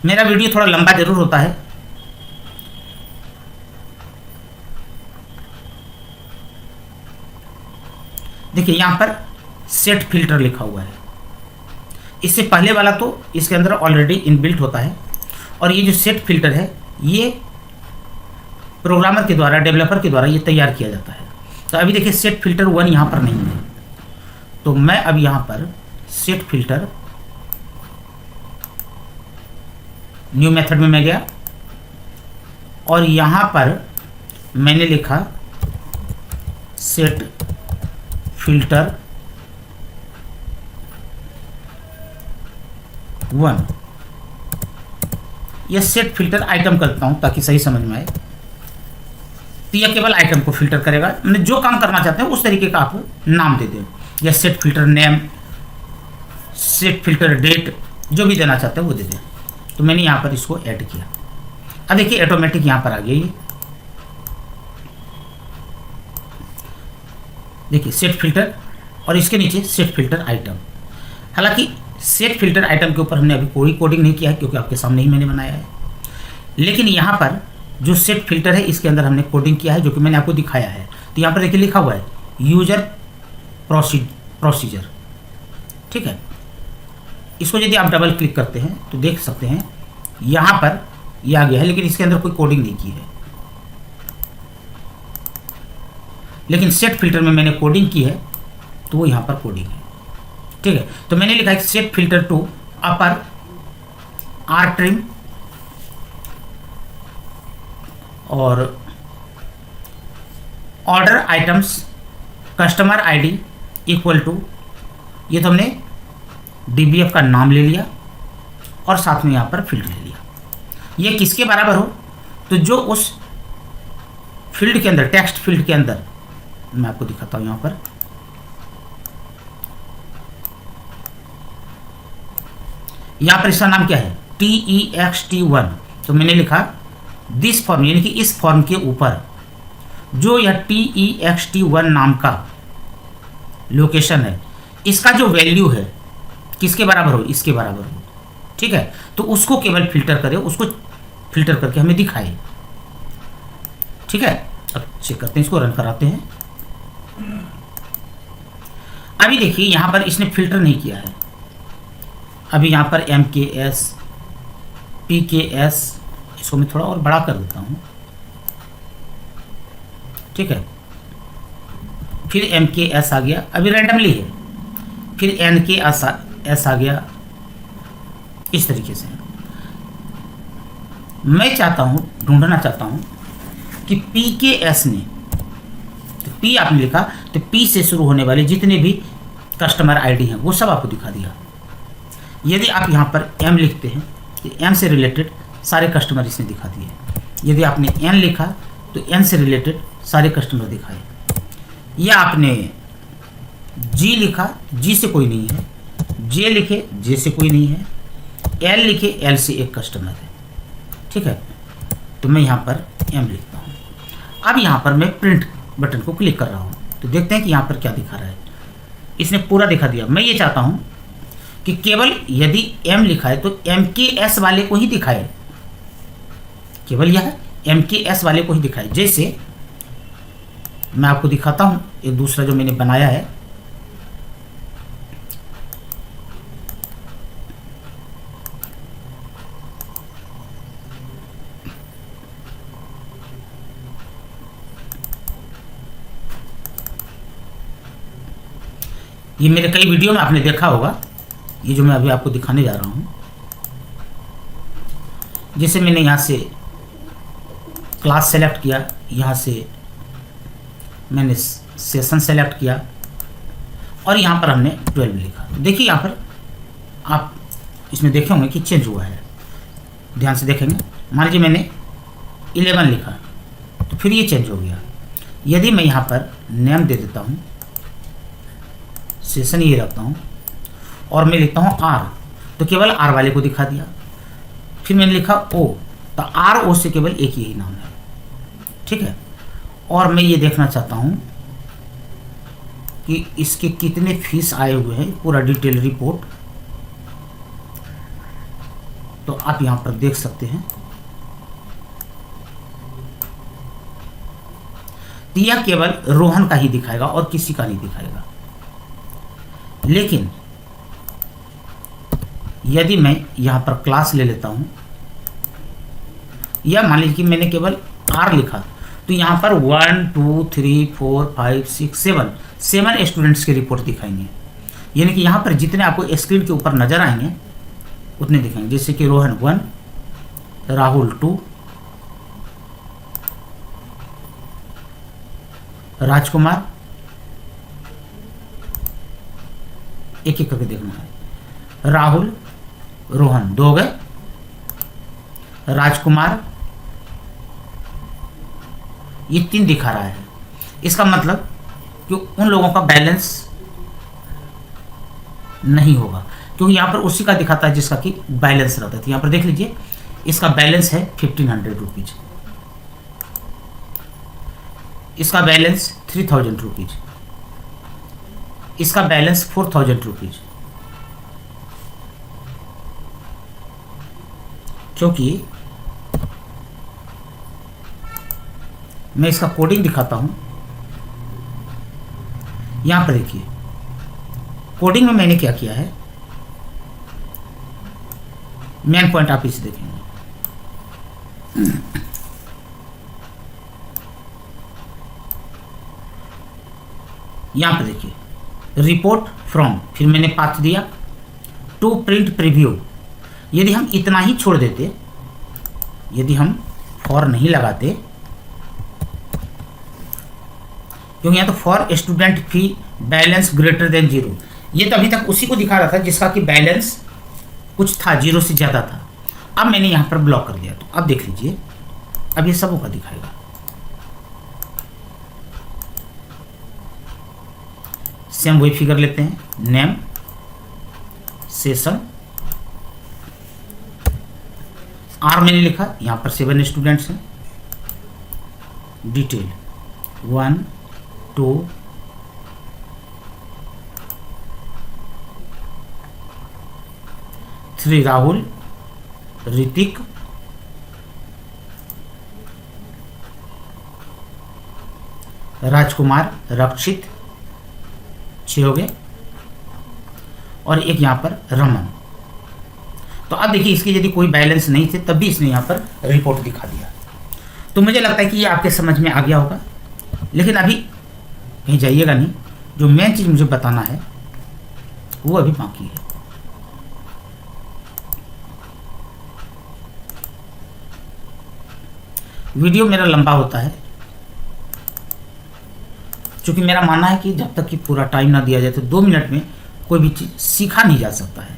मेरा वीडियो थोड़ा लंबा जरूर होता है, देखिए यहाँ पर सेट फिल्टर लिखा हुआ है। इससे पहले वाला तो इसके अंदर ऑलरेडी इनबिल्ट होता है, और ये जो सेट फिल्टर है ये प्रोग्रामर के द्वारा, डेवलपर के द्वारा ये तैयार किया जाता है। तो अभी देखिए सेट फिल्टर 1 यहाँ पर नहीं है, तो मैं अब यहाँ पर सेट फिल्टर न्यू मेथड में मैं गया और यहाँ पर मैंने लिखा सेट फिल्टर 1। यह सेट फिल्टर आइटम करता हूँ ताकि सही समझ में आए। तो यह केवल आइटम को फिल्टर करेगा, मैंने जो काम करना चाहते हैं उस तरीके का आप नाम दे दें, या set filter name, set filter date, जो भी देना चाहते हैं वो दे दें। तो मैंने यहाँ पर इसको ऐड किया। अब देखिए ऑटोमेटिक यहाँ पर आ गया ये, देखिए सेट फिल्टर, और इसके नीचे सेट फिल्टर आइटम। हालांकि सेट फिल्टर आइटम के ऊपर हमने अभी कोई कोडिंग नहीं किया है, क्योंकि आपके सामने ही मैंने बनाया है। लेकिन यहाँ पर जो सेट फिल्टर है इसके अंदर हमने कोडिंग किया है, जो कि मैंने आपको दिखाया है। तो यहाँ पर देखिए लिखा हुआ है यूजर प्रोसीजर, ठीक है। इसको यदि आप डबल क्लिक करते हैं तो देख सकते हैं यहाँ पर यह आ गया है, लेकिन इसके अंदर कोई कोडिंग नहीं की है। लेकिन सेट फिल्टर में मैंने कोडिंग की है, तो वो यहाँ पर कोडिंग है, ठीक है। तो मैंने लिखा है set filter to upper or trim और order items customer ID equal to, ये तो हमने डीबीएफ का नाम ले लिया और साथ में यहाँ पर फील्ड ले लिया। ये किसके बराबर हो, तो जो उस फील्ड के अंदर, टेक्स्ट फील्ड के अंदर, मैं आपको दिखाता हूँ यहाँ पर, यहाँ पर इसका नाम क्या है TEXT1। तो मैंने लिखा दिस फॉर्म, यानी कि इस फॉर्म के ऊपर जो यह TEXT1 नाम का लोकेशन है, इसका जो वैल्यू है किसके बराबर हो, इसके बराबर हो, ठीक है। तो उसको केवल फिल्टर करे, उसको फिल्टर करके हमें दिखाए, ठीक है। अब चेक करते हैं, इसको रन कराते हैं। अभी देखिए यहाँ पर इसने फिल्टर नहीं किया है। अभी यहाँ पर MKS PKS, इसको मैं थोड़ा और बड़ा कर देता हूँ, ठीक है। फिर MKS आ गया, अभी रैंडमली है। फिर NKS आ गया, इस तरीके से। मैं चाहता हूँ, ढूंढना चाहता हूँ कि PKS ने, तो P आपने लिखा, तो P से शुरू होने वाले जितने भी कस्टमर आईडी हैं वो सब आपको दिखा दिया। यदि आप यहाँ पर M लिखते हैं तो M से रिलेटेड सारे कस्टमर इसने दिखा दिए। यदि आपने N लिखा तो N से रिलेटेड सारे कस्टमर दिखाए। या आपने G लिखा, G से कोई नहीं है, J लिखे, J से कोई नहीं है, L लिखे, L से एक कस्टमर है, ठीक है। तो मैं यहाँ पर M लिखता हूँ। अब यहाँ पर मैं प्रिंट बटन को क्लिक कर रहा हूँ, तो देखते हैं कि यहाँ पर क्या दिखा रहा है। इसने पूरा दिखा दिया। मैं ये चाहता हूँ कि केवल यदि M लिखा है तो MKS वाले को ही दिखाए, केवल यह MKS वाले को ही दिखाए। जैसे मैं आपको दिखाता हूँ एक दूसरा जो मैंने बनाया है। ये मेरे कई वीडियो में आपने देखा होगा, ये जो मैं अभी आपको दिखाने जा रहा हूँ। जैसे मैंने यहाँ से क्लास सेलेक्ट किया, यहाँ से मैंने सेशन सेलेक्ट किया और यहाँ पर हमने 12 लिखा। देखिए यहाँ पर आप इसमें देखे होंगे कि चेंज हुआ है, ध्यान से देखेंगे। मान लीजिए मैंने 11 लिखा तो फिर ये चेंज हो गया। यदि मैं यहाँ पर नेम दे देता हूँ, सेशन ये रखता हूँ और मैं लिखता हूँ R, तो केवल R वाले को दिखा दिया। फिर मैंने लिखा O, तो RO से केवल एक यही नाम है, ठीक है। और मैं ये देखना चाहता हूँ कि इसके कितने फीस आए हुए हैं, पूरा डिटेल रिपोर्ट, तो आप यहाँ पर देख सकते हैं। तो यह केवल रोहन का ही दिखाएगा और किसी का नहीं दिखाएगा। लेकिन यदि मैं यहाँ पर क्लास ले लेता हूँ, या मान लीजिए कि मैंने केवल R लिखा, तो यहाँ पर 1 2 3 4 5 6 7 स्टूडेंट्स की रिपोर्ट दिखाएंगे। यानी कि यहाँ पर जितने आपको स्क्रीन के ऊपर नजर आएंगे उतने दिखाएंगे। जैसे कि रोहन 1, राहुल 2, राजकुमार, एक एक करके देखना है। राहुल, रोहन 2 गए, राजकुमार ये 3 दिखा रहा है। इसका मतलब कि उन लोगों का बैलेंस नहीं होगा, क्योंकि यहाँ पर उसी का दिखाता है जिसका कि बैलेंस रहता है। तो यहाँ पर देख लीजिए, इसका बैलेंस है 1500 रुपीज, इसका बैलेंस 3000 रुपीज, इसका बैलेंस 4000 रुपीज। क्योंकि मैं इसका कोडिंग दिखाता हूं, यहां पर देखिए कोडिंग में मैंने क्या किया है, मेन पॉइंट आप इसे देखेंगे। यहां पर देखिए रिपोर्ट फ्रॉम, फिर मैंने पाथ दिया टू प्रिंट प्रीव्यू। यदि हम इतना ही छोड़ देते, यदि हम फॉर नहीं लगाते, क्योंकि यहाँ तो for student fee balance greater than 0, ये तो अभी तक उसी को दिखा रहा था जिसका कि बैलेंस कुछ था, 0 से ज़्यादा था। अब मैंने यहाँ पर ब्लॉक कर दिया, तो अब देख लीजिए, अब ये सबों का दिखाएगा। सेम वही फिगर लेते हैं, नेम, सेशन, R मैंने लिखा, यहाँ पर 7 स्टूडेंट्स हैं, डिटेल 1 2 3 राहुल, ऋतिक, राजकुमार, रक्षित 6 हो गए, और एक यहाँ पर रमन। तो अब देखिए इसकी यदि कोई बैलेंस नहीं थे तब भी इसने यहाँ पर रिपोर्ट दिखा दिया। तो मुझे लगता है कि ये आपके समझ में आ गया होगा। लेकिन अभी कहीं जाइएगा नहीं, जो मेन चीज़ मुझे बताना है वो अभी बाकी है। वीडियो मेरा लंबा होता है, क्योंकि मेरा मानना है कि जब तक कि पूरा टाइम ना दिया जाए तो 2 मिनट में कोई भी चीज़ सीखा नहीं जा सकता है।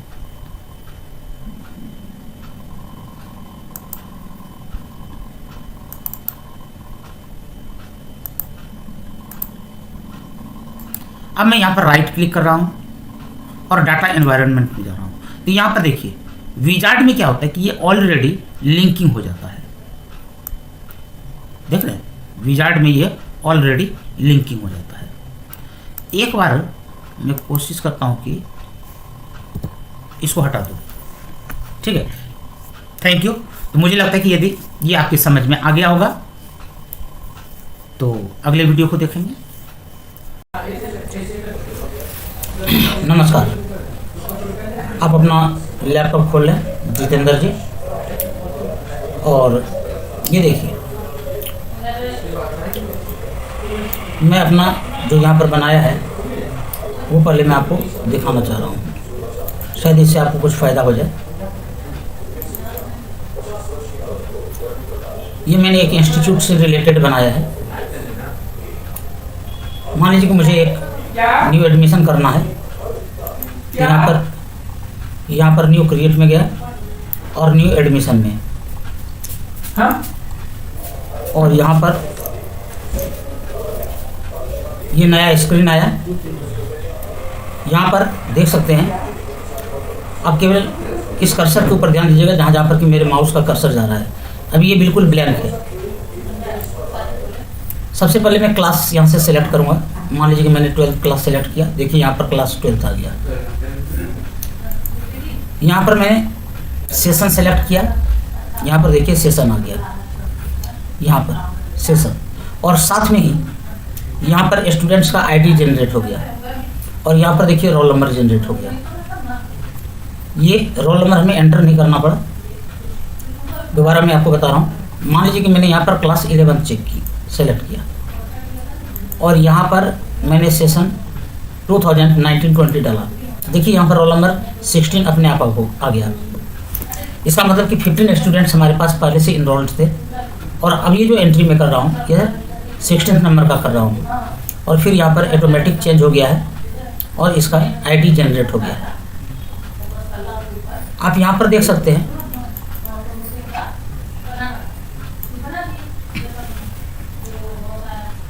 अब मैं यहाँ पर राइट क्लिक कर रहा हूँ और डाटा एनवायरनमेंट में जा रहा हूँ। तो यहाँ पर देखिए विजार्ड में क्या होता है कि ये ऑलरेडी लिंकिंग हो जाता है, देख रहे हैं, विजार्ड में ये ऑलरेडी लिंकिंग हो जाता है। एक बार मैं कोशिश करता हूँ कि इसको हटा दूँ, ठीक है, थैंक यू। तो मुझे लगता है कि यदि ये आपकी समझ में आ गया होगा तो अगले वीडियो को देखेंगे। नमस्कार, आप अपना लैपटॉप खोल लें जितेंद्र जी, और ये देखिए मैं अपना जो यहाँ पर बनाया है वो पहले मैं आपको दिखाना चाह रहा हूँ, शायद इससे आपको कुछ फ़ायदा हो जाए। ये मैंने एक इंस्टीट्यूट से रिलेटेड बनाया है, मान लीजिए कि मुझे एक न्यू एडमिशन करना है। यहाँ पर न्यू क्रिएट में गया और न्यू एडमिशन में, और यहाँ पर ये नया स्क्रीन आया। यहाँ पर देख सकते हैं, आप केवल इस कर्सर के ऊपर ध्यान दीजिएगा जहाँ पर कि मेरे माउस का कर्सर जा रहा है। अभी ये बिल्कुल ब्लैंक है। सबसे पहले मैं क्लास यहाँ से सिलेक्ट करूँगा। मान लीजिए कि मैंने 12th क्लास सेलेक्ट किया। देखिए यहाँ पर क्लास 12th आ गया। यहाँ पर मैंने सेशन सेलेक्ट किया। यहाँ पर देखिए सेशन आ गया, यहाँ पर सेशन, और साथ में ही यहाँ पर स्टूडेंट्स का आईडी जनरेट हो गया, और यहाँ पर देखिए रोल नंबर जनरेट हो गया। ये रोल नंबर हमें एंटर नहीं करना पड़ा। दोबारा मैं आपको बता रहा हूँ। मान लीजिए कि मैंने यहाँ पर क्लास 11 सेलेक्ट किया, और यहाँ पर मैंने सेशन 2019-20 डाला। देखिए यहाँ पर रोल नंबर 16 अपने आप आ गया। इसका मतलब कि 15 स्टूडेंट्स हमारे पास पहले से इनरोल्ड थे, और अब ये जो एंट्री मैं कर रहा हूँ यह 16 नंबर का कर रहा हूँ, और फिर यहाँ पर ऑटोमेटिक चेंज हो गया है और इसका आईडी जनरेट हो गया है। आप यहाँ पर देख सकते हैं,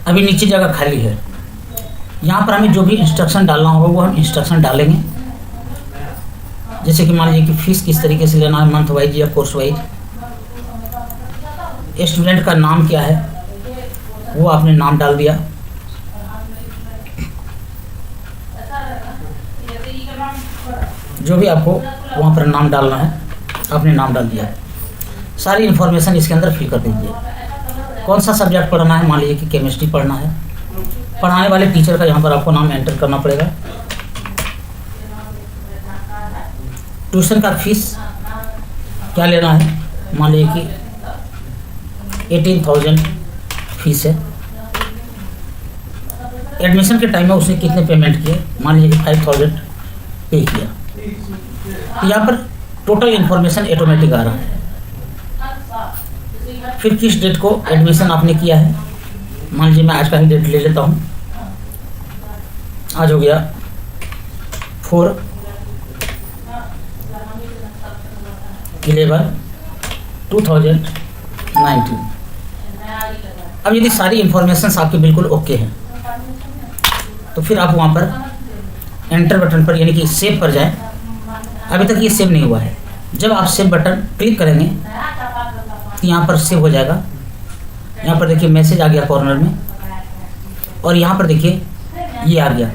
अभी नीचे जगह खाली है। यहाँ पर हमें जो भी इंस्ट्रक्शन डालना होगा वो हम इंस्ट्रक्शन डालेंगे। जैसे कि मान लीजिए कि फीस किस तरीके से लेना है, मंथ वाइज या कोर्स वाइज। स्टूडेंट का नाम क्या है वो आपने नाम डाल दिया। जो भी आपको वहाँ पर नाम डालना है आपने नाम डाल दिया। सारी इन्फॉर्मेशन इसके अंदर फिल कर दीजिए। कौन सा सब्जेक्ट पढ़ना है, मान लीजिए कि केमिस्ट्री पढ़ना है। पढ़ाने वाले टीचर का यहाँ पर आपको नाम एंटर करना पड़ेगा। ट्यूशन का फीस क्या लेना है, मान लीजिए कि 18,000 फीस है। एडमिशन के टाइम में उसने कितने पेमेंट किए, मान लीजिए कि 5,000 पे किया। तो यहाँ पर टोटल इन्फॉर्मेशन ऑटोमेटिक आ रहा है। फिर किस डेट को एडमिशन आपने किया है, मान लीजिए मैं आज का ही डेट ले लेता हूँ। आज हो गया 4/11/2019। अब यदि सारी इन्फॉर्मेशन आपके बिल्कुल ओके हैं तो फिर आप वहाँ पर एंटर बटन पर यानी कि सेव पर जाएं। अभी तक ये सेव नहीं हुआ है। जब आप सेव बटन क्लिक करेंगे तो यहाँ पर सेव हो जाएगा। यहाँ पर देखिए मैसेज आ गया कॉर्नर में, और यहाँ पर देखिए ये आ गया।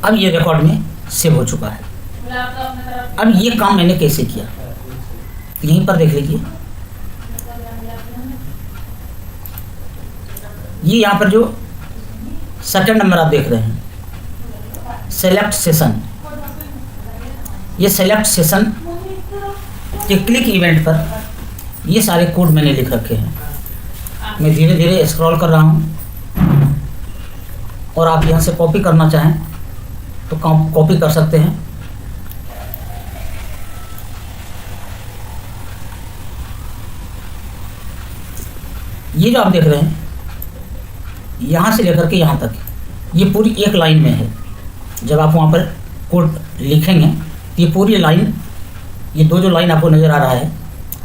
अब ये रिकॉर्ड में सेव हो चुका है। अब ये काम मैंने कैसे किया यहीं पर देख लीजिए। ये यहाँ पर जो सेकंड नंबर आप देख रहे हैं, सेलेक्ट सेशन, ये सेलेक्ट सेशन के क्लिक इवेंट पर ये सारे कोड मैंने लिख रखे हैं। मैं धीरे धीरे स्क्रॉल कर रहा हूँ, और आप यहाँ से कॉपी करना चाहें तो कॉपी कर सकते हैं। ये जो आप देख रहे हैं यहाँ से लेकर के यहाँ तक ये पूरी एक लाइन में है। जब आप वहाँ पर कोड लिखेंगे तो ये पूरी लाइन, ये दो जो लाइन आपको नज़र आ रहा है,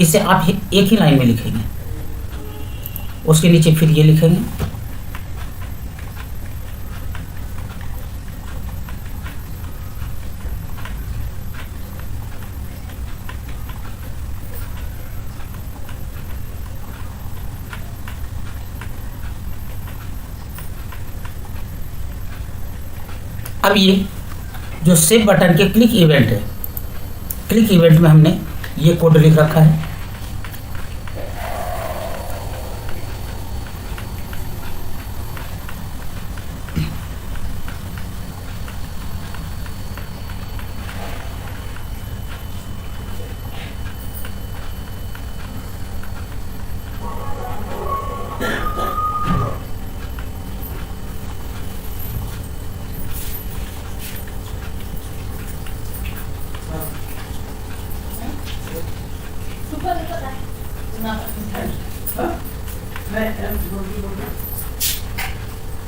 इसे आप एक ही लाइन में लिखेंगे। उसके नीचे फिर ये लिखेंगे। अब ये जो सेव बटन के क्लिक इवेंट है, क्लिक इवेंट में हमने ये कोड लिख रखा है।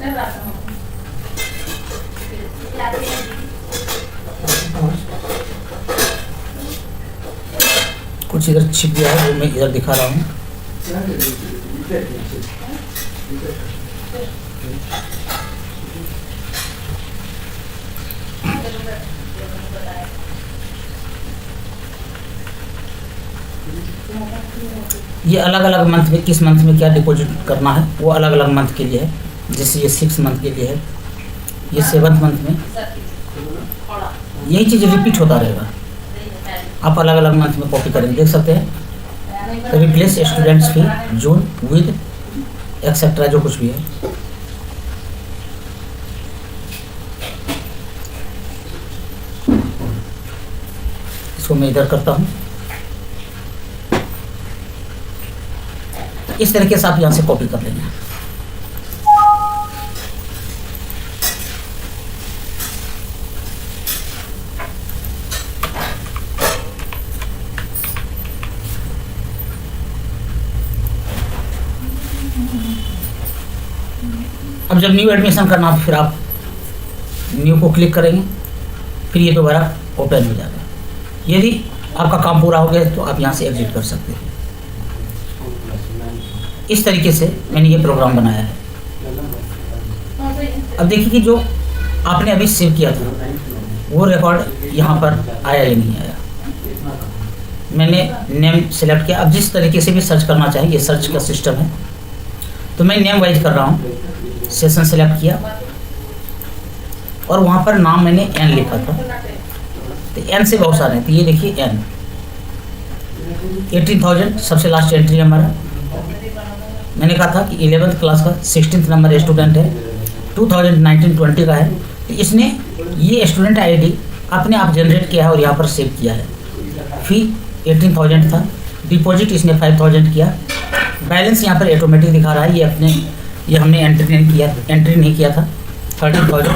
Kenapa? कुछ इधर छिप गया है वो मैं इधर दिखा रहा हूँ। ये अलग अलग मंथ में किस मंथ में क्या डिपॉजिट करना है वो अलग अलग मंथ के लिए है। जैसे ये 6 मंथ के लिए है, ये 7th मंथ में यही चीज़ रिपीट होता रहेगा। आप अलग अलग मंथ में कॉपी करेंगे, देख सकते हैं। Replace students fee June with etcetera जो कुछ भी है। इसको मैं इधर करता हूँ। इस तरीके से आप यहाँ से कॉपी कर लेंगे। अब जब न्यू एडमिशन करना हो फिर आप न्यू को क्लिक करेंगे, फिर ये दोबारा ओपन हो जाएगा। यदि आपका काम पूरा हो गया तो आप यहाँ से एग्जिट कर सकते हैं। इस तरीके से मैंने ये प्रोग्राम बनाया है। अब देखिए कि जो आपने अभी सेव किया था वो रिकॉर्ड यहाँ पर आया या नहीं आया। मैंने नेम सेलेक्ट किया। अब जिस तरीके से भी सर्च करना चाहिए, ये सर्च का सिस्टम है, तो मैं नेम वाइज कर रहा हूँ। सेशन सेलेक्ट किया और वहाँ पर नाम मैंने एन लिखा था, तो एन से बहुत सारे हैं। तो ये देखिए एन 18,000 सबसे लास्ट एंट्री हमारा। मैंने कहा था कि 11th क्लास का 16th नंबर स्टूडेंट है, 2019-20 का है। तो इसने ये स्टूडेंट आईडी अपने आप जनरेट किया है और यहाँ पर सेव किया है। फी 18,000 था, डिपॉजिट इसने 5,000 किया। बैलेंस यहाँ पर ऑटोमेटिक दिखा रहा है, ये हमने एंट्री नहीं किया था। 30,000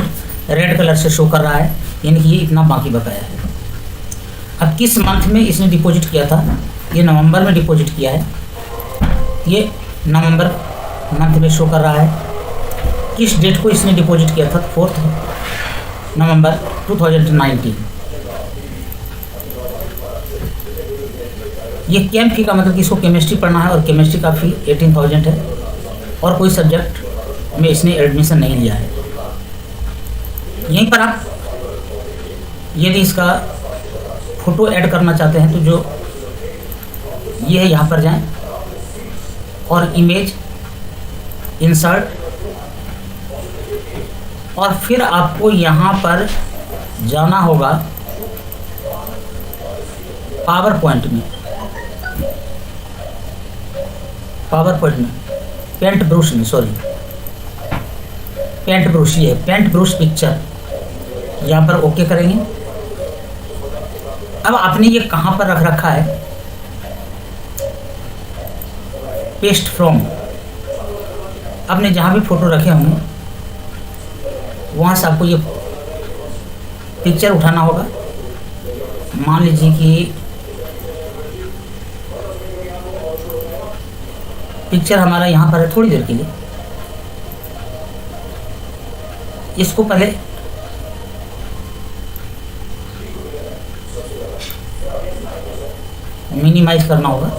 रेड कलर से शो कर रहा है, यानी कि ये इतना बाकी बकाया है। अब किस मंथ में इसने डिपॉजिट किया था? ये नवंबर में डिपॉजिट किया है। ये नवंबर मंथ में शो कर रहा है। किस डेट को इसने डिपॉजिट किया था? 4 नवंबर 2019। ये कैम फी का मतलब कि इसको केमिस्ट्री पढ़ना है और केमिस्ट्री का फी 18,000 है और कोई सब्जेक्ट में इसने एडमिशन नहीं लिया है। यहीं पर आप यदि इसका फ़ोटो ऐड करना चाहते हैं तो जो ये है यहाँ पर जाएं और इमेज इंसर्ट, और फिर आपको यहाँ पर जाना होगा पावर पॉइंट में पेंट ब्रश में, सॉरी पेंट ब्रश, ये है पेंट ब्रश पिक्चर। यहाँ पर ओके करेंगे। अब आपने ये कहाँ पर रख रखा है? Paste from. आपने जहाँ भी फोटो रखे होंगे वहाँ से आपको ये पिक्चर उठाना होगा। मान लीजिए कि पिक्चर हमारा यहाँ पर है थोड़ी देर के लिए। इसको पहले मिनिमाइज करना होगा।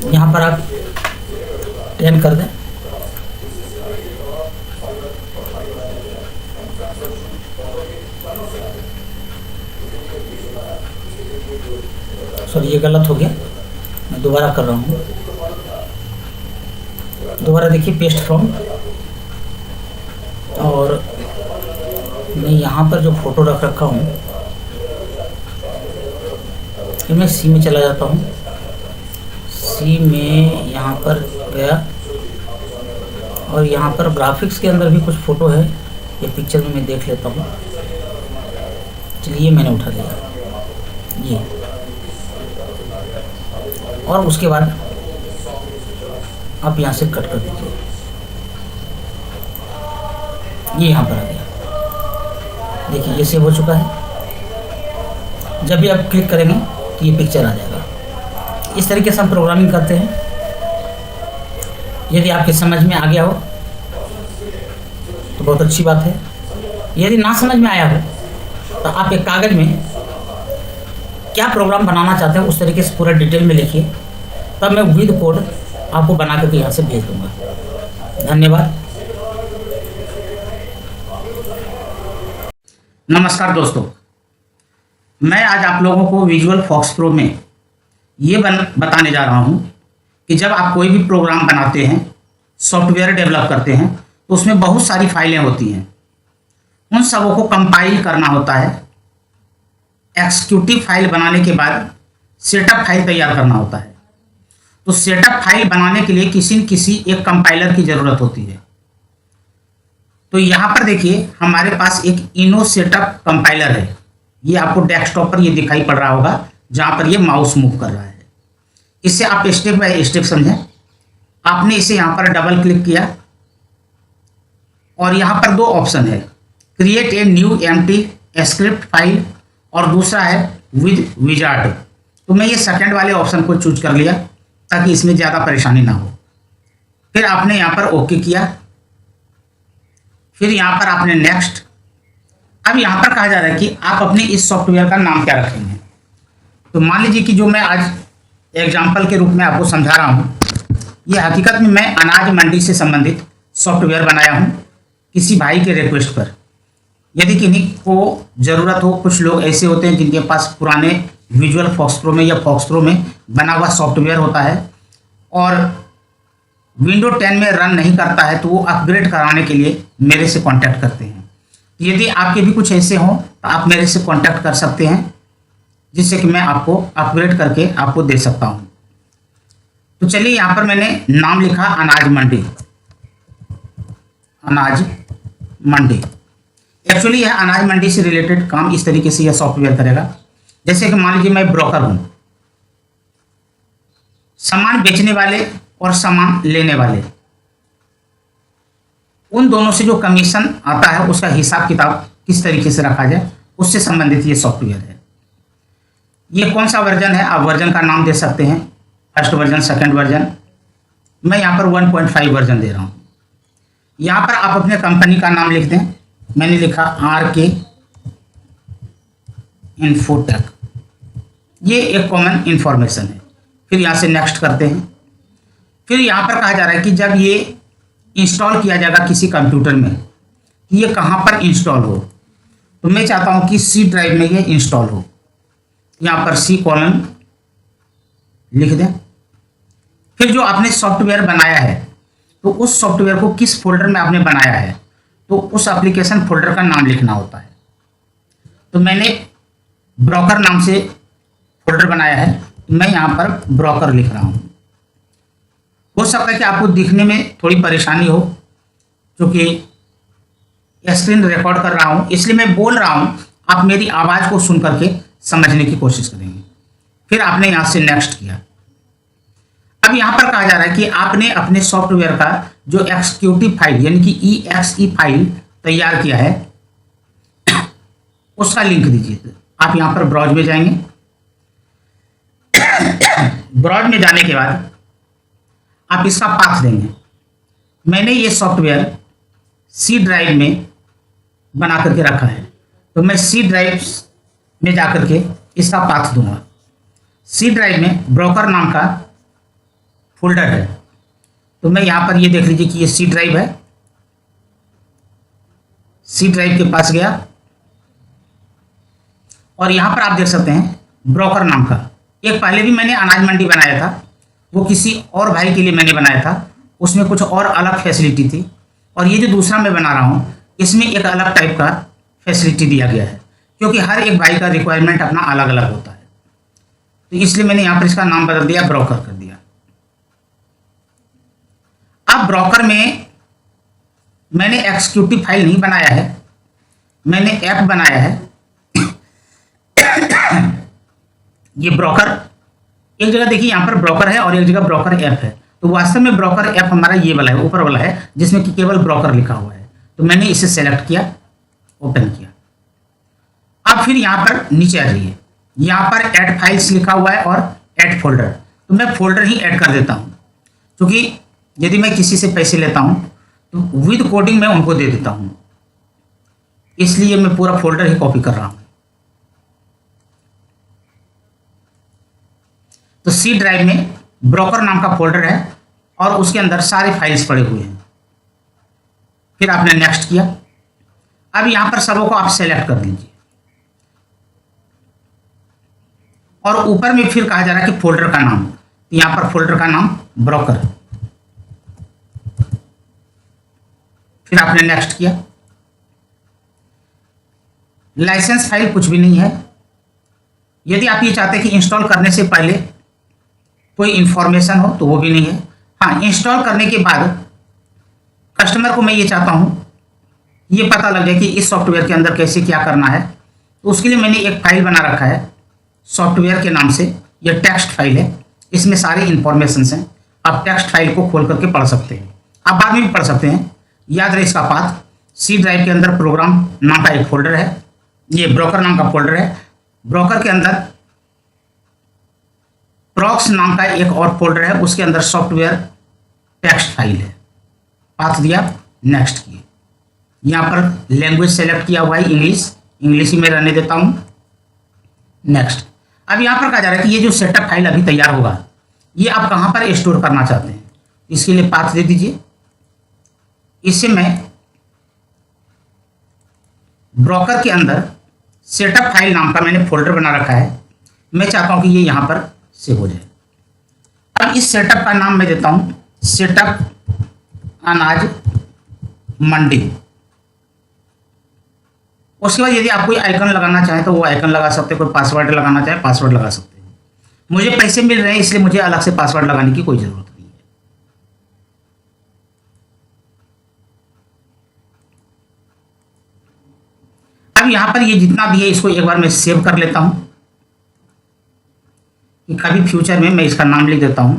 यहाँ पर आप 10 कर दें। सॉरी, ये गलत हो गया, मैं दोबारा कर रहा हूँ। दोबारा देखिए पेस्ट फ्रॉम, और मैं यहाँ पर जो फोटो रख रखा हूँ फिर मैं सी में चला जाता हूँ। सी में यहाँ पर गया और यहाँ पर ग्राफिक्स के अंदर भी कुछ फ़ोटो है। ये पिक्चर में मैं देख लेता हूँ। चलिए मैंने उठा लिया ये, और उसके बाद आप यहाँ से कट कर दीजिए। ये यहाँ पर आ गया। देखिए ये सेव हो चुका है। जब भी आप क्लिक करेंगे तो ये पिक्चर आ जाएगा। इस तरीके से हम प्रोग्रामिंग करते हैं। यदि आपके समझ में आ गया हो तो बहुत अच्छी बात है। यदि ना समझ में आया हो तो आप एक कागज़ में क्या प्रोग्राम बनाना चाहते हैं उस तरीके से पूरा डिटेल में लिखिए, तब मैं विद कोड आपको बना करके यहाँ से भेज दूँगा। धन्यवाद। नमस्कार दोस्तों, मैं आज आप लोगों को विजुअल फॉक्स प्रो में ये बताने जा रहा हूँ कि जब आप कोई भी प्रोग्राम बनाते हैं, सॉफ्टवेयर डेवलप करते हैं, तो उसमें बहुत सारी फाइलें होती हैं। उन सबों को कंपाइल करना होता है। एक्जीक्यूटिव फाइल बनाने के बाद सेटअप फाइल तैयार करना होता है। तो सेटअप फाइल बनाने के लिए किसी न किसी एक कंपाइलर की ज़रूरत होती है। तो यहाँ पर देखिए हमारे पास एक इनो सेटअप कंपाइलर है। ये आपको डेस्कटॉप पर ये दिखाई पड़ रहा होगा जहाँ पर ये माउस मूव कर रहा है। इसे आप स्टेप बाय स्टेप समझें। आपने इसे यहाँ पर डबल क्लिक किया और यहाँ पर दो ऑप्शन है, create a new empty script file और दूसरा है विद विजार्ड। तो मैं ये सेकंड वाले ऑप्शन को चूज कर लिया ताकि इसमें ज़्यादा परेशानी ना हो। फिर आपने यहाँ पर ओके किया, फिर यहाँ पर आपने नेक्स्ट। अब यहाँ पर कहा जा रहा है कि आप अपने इस सॉफ्टवेयर का नाम क्या रखेंगे। तो मान लीजिए कि जो मैं आज एग्जाम्पल के रूप में आपको समझा रहा हूँ, ये हकीकत में मैं अनाज मंडी से संबंधित सॉफ्टवेयर बनाया हूँ किसी भाई के रिक्वेस्ट पर। यदि किन्हीं को ज़रूरत हो, कुछ लोग ऐसे होते हैं जिनके पास पुराने विजुअल फॉक्स प्रो में या फॉक्स प्रो में बना हुआ सॉफ्टवेयर होता है और विंडो 10 में रन नहीं करता है, तो वो अपग्रेड कराने के लिए मेरे से कांटेक्ट करते हैं। यदि आपके भी कुछ ऐसे हों तो आप मेरे से कांटेक्ट कर सकते हैं, जिससे कि मैं आपको अपग्रेड करके आपको दे सकता हूं। तो चलिए यहाँ पर मैंने नाम लिखा अनाज मंडी। अनाज मंडी एक्चुअली यह अनाज मंडी से रिलेटेड काम इस तरीके से यह सॉफ्टवेयर करेगा। जैसे कि मान लीजिए मैं ब्रोकर हूं, सामान बेचने वाले और सामान लेने वाले, उन दोनों से जो कमीशन आता है उसका हिसाब किताब किस तरीके से रखा जाए, उससे संबंधित ये सॉफ्टवेयर है। ये कौन सा वर्जन है, आप वर्जन का नाम दे सकते हैं, फर्स्ट वर्जन, सेकंड वर्जन। मैं यहाँ पर 1.5 वर्जन दे रहा हूँ। यहाँ पर आप अपने कंपनी का नाम लिख दें। मैंने लिखा RK इन्फोटेक। ये एक कॉमन इंफॉर्मेशन है। फिर यहाँ से नेक्स्ट करते हैं। फिर यहाँ पर कहा जा रहा है कि जब ये इंस्टॉल किया जाएगा किसी कंप्यूटर में, कि ये कहाँ पर इंस्टॉल हो, तो मैं चाहता हूँ कि C ड्राइव में ये इंस्टॉल हो। यहाँ पर C: लिख दें। फिर जो आपने सॉफ्टवेयर बनाया है, तो उस सॉफ्टवेयर को किस फोल्डर में आपने बनाया है, तो उस एप्लीकेशन फोल्डर का नाम लिखना होता है। तो मैंने ब्रोकर नाम से फोल्डर बनाया है, तो मैं यहाँ पर ब्रोकर लिख रहा हूँ। हो सकता है कि आपको दिखने में थोड़ी परेशानी हो, क्योंकि स्क्रीन रिकॉर्ड कर रहा हूँ, इसलिए मैं बोल रहा हूँ, आप मेरी आवाज़ को सुन करके समझने की कोशिश करेंगे। फिर आपने यहाँ से नेक्स्ट किया। अब यहाँ पर कहा जा रहा है कि आपने अपने सॉफ्टवेयर का जो एक्जीक्यूटिव फाइल यानी कि exe फाइल तैयार किया है, उसका लिंक दीजिए। आप यहाँ पर ब्राउज में जाएंगे। ब्राउज में जाने के बाद आप इसका पाथ देंगे। मैंने ये सॉफ्टवेयर C ड्राइव में बना करके रखा है, तो मैं C ड्राइव में जाकर के इसका पाथ दूंगा। C ड्राइव में ब्रोकर नाम का फोल्डर है, तो मैं यहाँ पर ये देख लीजिए कि ये C ड्राइव है। C ड्राइव के पास गया और यहाँ पर आप देख सकते हैं ब्रोकर नाम का एक पहले भी मैंने अनाज मंडी बनाया था, वो किसी और भाई के लिए मैंने बनाया था, उसमें कुछ और अलग फैसिलिटी थी। और ये जो दूसरा मैं बना रहा हूँ, इसमें एक अलग टाइप का फैसिलिटी दिया गया है, क्योंकि हर एक भाई का रिक्वायरमेंट अपना अलग अलग होता है। तो इसलिए मैंने यहाँ पर इसका नाम बदल दिया, ब्रोकर कर दिया। अब ब्रोकर में मैंने एक्जीक्यूटिव फाइल नहीं बनाया है, मैंने ऐप बनाया है। ये ब्रोकर एक जगह देखिए, यहाँ पर ब्रोकर है और एक जगह ब्रोकर ऐप है। तो वास्तव में ब्रोकर ऐप हमारा ये वाला है, ऊपर वाला है, जिसमें कि केवल ब्रोकर लिखा हुआ है। तो मैंने इसे सेलेक्ट किया, ओपन किया। अब फिर यहाँ पर नीचे आ जाइए, यहाँ पर ऐड फाइल्स लिखा हुआ है और ऐड फोल्डर, तो मैं फोल्डर ही ऐड कर देता हूँ, क्योंकि यदि मैं किसी से पैसे लेता हूँ तो विद कोडिंग मैं उनको दे देता हूँ, इसलिए मैं पूरा फोल्डर ही कॉपी कर रहा हूँ। तो सी ड्राइव में ब्रोकर नाम का फोल्डर है और उसके अंदर सारे फाइल्स पड़े हुए हैं। फिर आपने नेक्स्ट किया। अब यहां पर सबों को आप सेलेक्ट कर लीजिए और ऊपर में फिर कहा जा रहा है कि फोल्डर का नाम, यहां पर फोल्डर का नाम ब्रोकर। फिर आपने नेक्स्ट किया। लाइसेंस फाइल कुछ भी नहीं है। यदि आप ये चाहते हैं कि इंस्टॉल करने से पहले कोई इंफॉर्मेशन हो तो वो भी नहीं है। हाँ, इंस्टॉल करने के बाद कस्टमर को मैं ये चाहता हूँ ये पता लग जाए कि इस सॉफ्टवेयर के अंदर कैसे क्या करना है, तो उसके लिए मैंने एक फाइल बना रखा है सॉफ्टवेयर के नाम से। ये टेक्स्ट फाइल है, इसमें सारी इंफॉर्मेशन हैं। आप टेक्स्ट फाइल को खोल करके पढ़ सकते हैं, आप बाद में भी पढ़ सकते हैं। याद रहे इसका पाथ। सी ड्राइव के अंदर प्रोग्राम नाम का एक फोल्डर है, ये ब्रोकर नाम का फोल्डर है। ब्रोकर के अंदर प्रॉक्स नाम का एक और फोल्डर है, उसके अंदर सॉफ्टवेयर टेक्स्ट फाइल है। पाथ दिया, नेक्स्ट किए। यहाँ पर लैंग्वेज सेलेक्ट किया हुआ है इंग्लिश ही मैं रहने देता हूँ, नेक्स्ट। अब यहाँ पर कहा जा रहा है कि ये जो सेटअप फाइल अभी तैयार होगा ये आप कहाँ पर स्टोर करना चाहते हैं, इसके लिए पाथ दे दीजिए। इससे मैं ब्रोकर के अंदर सेटअप फाइल नाम का मैंने फोल्डर बना रखा है, मैं चाहता हूँ कि ये यहाँ पर सेव हो जाए। अब इस सेटअप का नाम मैं देता हूँ सेटअप अनाज मंडी। उसके बाद यदि आप कोई आइकन लगाना चाहें तो वो आइकन लगा सकते हैं, कोई पासवर्ड लगाना चाहे पासवर्ड लगा सकते हैं। मुझे पैसे मिल रहे हैं इसलिए मुझे अलग से पासवर्ड लगाने की कोई जरूरत नहीं है। अब यहां पर ये जितना भी है इसको एक बार मैं सेव कर लेता हूं कि कभी फ्यूचर में मैं इसका नाम लिख देता हूं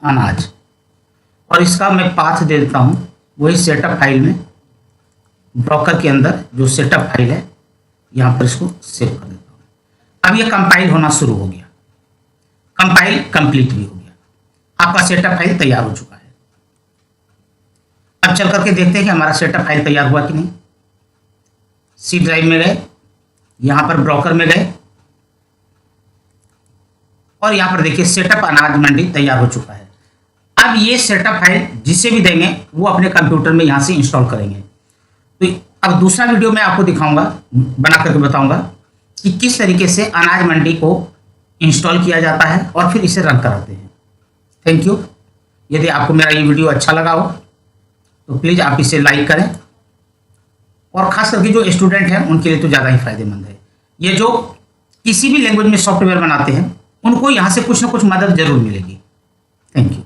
अनाज, और इसका मैं पाथ दे देता हूं वही सेटअप फाइल में, ब्रोकर के अंदर जो सेटअप फाइल है यहां पर इसको सेव कर देता हूं। अब ये कंपाइल होना शुरू हो गया, कंपाइल कंप्लीट भी हो गया, आपका सेटअप फाइल तैयार हो चुका है। अब चल करके देखते हैं कि हमारा सेटअप फाइल तैयार हुआ कि नहीं। सी ड्राइव में गए, यहां पर ब्रोकर में गए और यहां पर देखिए सेटअप अनाज मंडी तैयार हो चुका है। अब ये सेटअप फाइल जिसे भी देंगे वो अपने कंप्यूटर में यहां से इंस्टॉल करेंगे। तो अब दूसरा वीडियो मैं आपको दिखाऊंगा, बना करके बताऊंगा कि किस तरीके से अनाज मंडी को इंस्टॉल किया जाता है और फिर इसे रन कराते हैं। Thank you. यदि आपको मेरा ये वीडियो अच्छा लगा हो तो प्लीज़ आप इसे लाइक करें, और ख़ास करके जो स्टूडेंट हैं उनके लिए तो ज़्यादा ही फायदेमंद है। ये जो किसी भी लैंग्वेज में सॉफ्टवेयर बनाते हैं उनको यहाँ से कुछ ना कुछ मदद जरूर मिलेगी। Thank you.